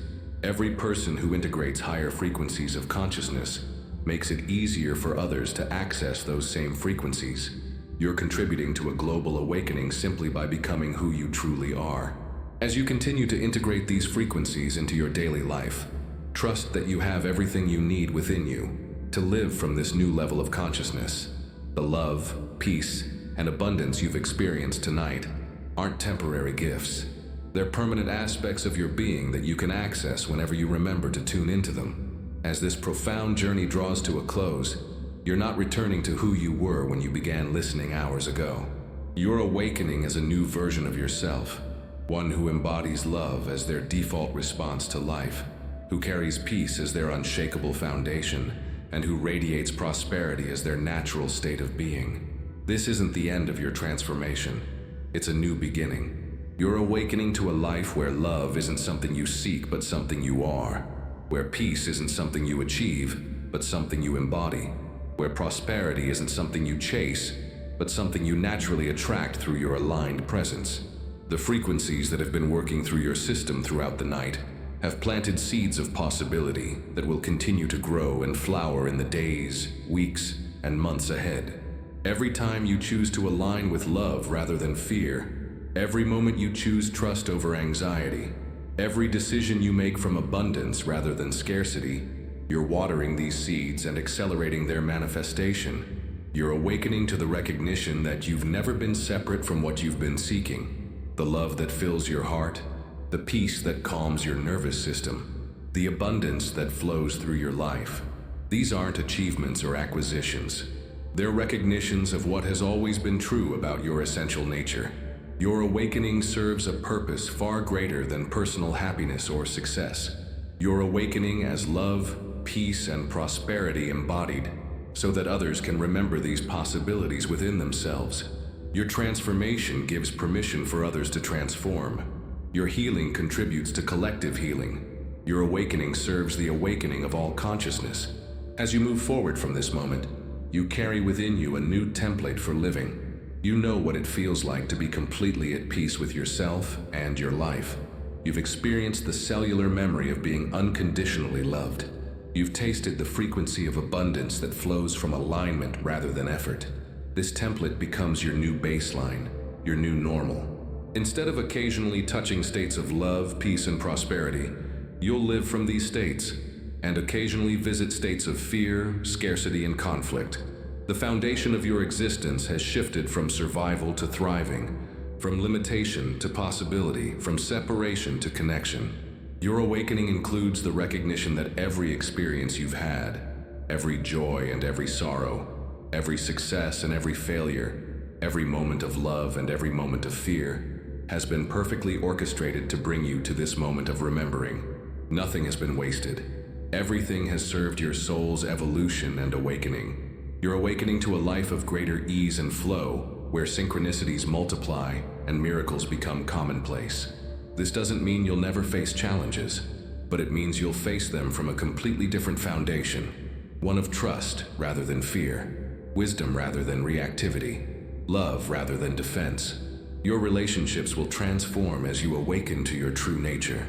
A: Every person who integrates higher frequencies of consciousness makes it easier for others to access those same frequencies. You're contributing to a global awakening simply by becoming who you truly are. As you continue to integrate these frequencies into your daily life, trust that you have everything you need within you to live from this new level of consciousness. The love, peace, and abundance you've experienced tonight aren't temporary gifts. They're permanent aspects of your being that you can access whenever you remember to tune into them. As this profound journey draws to a close, you're not returning to who you were when you began listening hours ago. You're awakening as a new version of yourself, one who embodies love as their default response to life, who carries peace as their unshakable foundation, and who radiates prosperity as their natural state of being. This isn't the end of your transformation. It's a new beginning. You're awakening to a life where love isn't something you seek, but something you are, where peace isn't something you achieve, but something you embody, where prosperity isn't something you chase, but something you naturally attract through your aligned presence. The frequencies that have been working through your system throughout the night have planted seeds of possibility that will continue to grow and flower in the days, weeks, and months ahead. Every time you choose to align with love rather than fear, every moment you choose trust over anxiety, every decision you make from abundance rather than scarcity, you're watering these seeds and accelerating their manifestation. You're awakening to the recognition that you've never been separate from what you've been seeking. The love that fills your heart, the peace that calms your nervous system, the abundance that flows through your life. These aren't achievements or acquisitions. They're recognitions of what has always been true about your essential nature. Your awakening serves a purpose far greater than personal happiness or success. You're awakening as love, peace, and prosperity embodied, so that others can remember these possibilities within themselves. Your transformation gives permission for others to transform. Your healing contributes to collective healing. Your awakening serves the awakening of all consciousness. As you move forward from this moment, you carry within you a new template for living. You know what it feels like to be completely at peace with yourself and your life. You've experienced the cellular memory of being unconditionally loved. You've tasted the frequency of abundance that flows from alignment rather than effort. This template becomes your new baseline, your new normal. Instead of occasionally touching states of love, peace, and prosperity, you'll live from these states and occasionally visit states of fear, scarcity, and conflict. The foundation of your existence has shifted from survival to thriving, from limitation to possibility, from separation to connection. Your awakening includes the recognition that every experience you've had, every joy and every sorrow, every success and every failure, every moment of love and every moment of fear, has been perfectly orchestrated to bring you to this moment of remembering. Nothing has been wasted. Everything has served your soul's evolution and awakening. You're awakening to a life of greater ease and flow, where synchronicities multiply and miracles become commonplace. This doesn't mean you'll never face challenges, but it means you'll face them from a completely different foundation, one of trust rather than fear, wisdom rather than reactivity, love rather than defense. Your relationships will transform as you awaken to your true nature.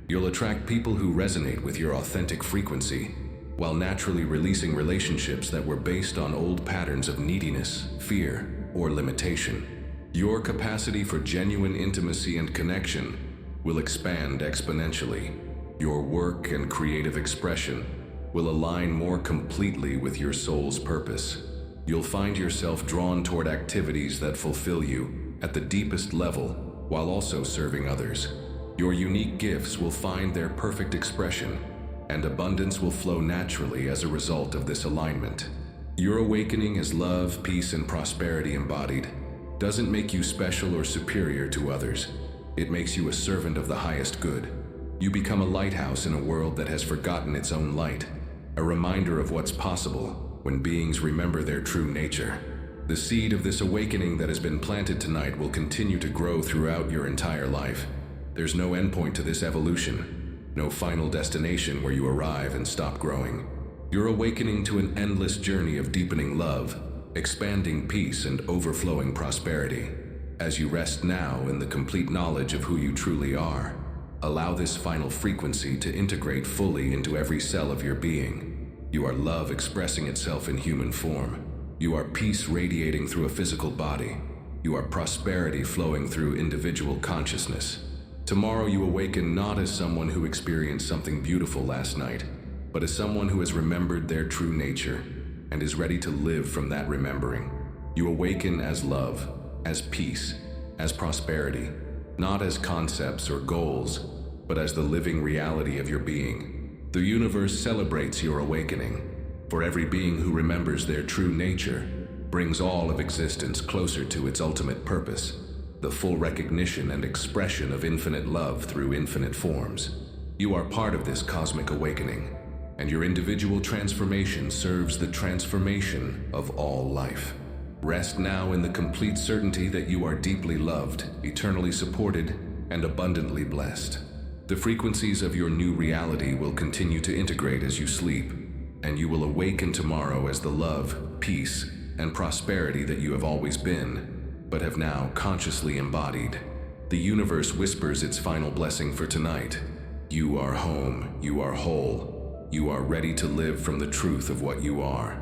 A: You'll attract people who resonate with your authentic frequency, while naturally releasing relationships that were based on old patterns of neediness, fear, or limitation. Your capacity for genuine intimacy and connection will expand exponentially. Your work and creative expression will align more completely with your soul's purpose. You'll find yourself drawn toward activities that fulfill you at the deepest level while also serving others. Your unique gifts will find their perfect expression and abundance will flow naturally as a result of this alignment. Your awakening as love, peace, and prosperity embodied doesn't make you special or superior to others. It makes you a servant of the highest good. You become a lighthouse in a world that has forgotten its own light, a reminder of what's possible when beings remember their true nature. The seed of this awakening that has been planted tonight will continue to grow throughout your entire life. There's no endpoint to this evolution, no final destination where you arrive and stop growing. You're awakening to an endless journey of deepening love, expanding peace, and overflowing prosperity. As you rest now in the complete knowledge of who you truly are, allow this final frequency to integrate fully into every cell of your being. You are love expressing itself in human form. You are peace radiating through a physical body. You are prosperity flowing through individual consciousness. Tomorrow you awaken not as someone who experienced something beautiful last night, but as someone who has remembered their true nature and is ready to live from that remembering. You awaken as love, as peace, as prosperity, not as concepts or goals, but as the living reality of your being. The universe celebrates your awakening, for every being who remembers their true nature brings all of existence closer to its ultimate purpose, the full recognition and expression of infinite love through infinite forms. You are part of this cosmic awakening, and your individual transformation serves the transformation of all life. Rest now in the complete certainty that you are deeply loved, eternally supported, and abundantly blessed. The frequencies of your new reality will continue to integrate as you sleep, and you will awaken tomorrow as the love, peace, and prosperity that you have always been, but have now consciously embodied. The universe whispers its final blessing for tonight. You are home, you are whole, you are ready to live from the truth of what you are.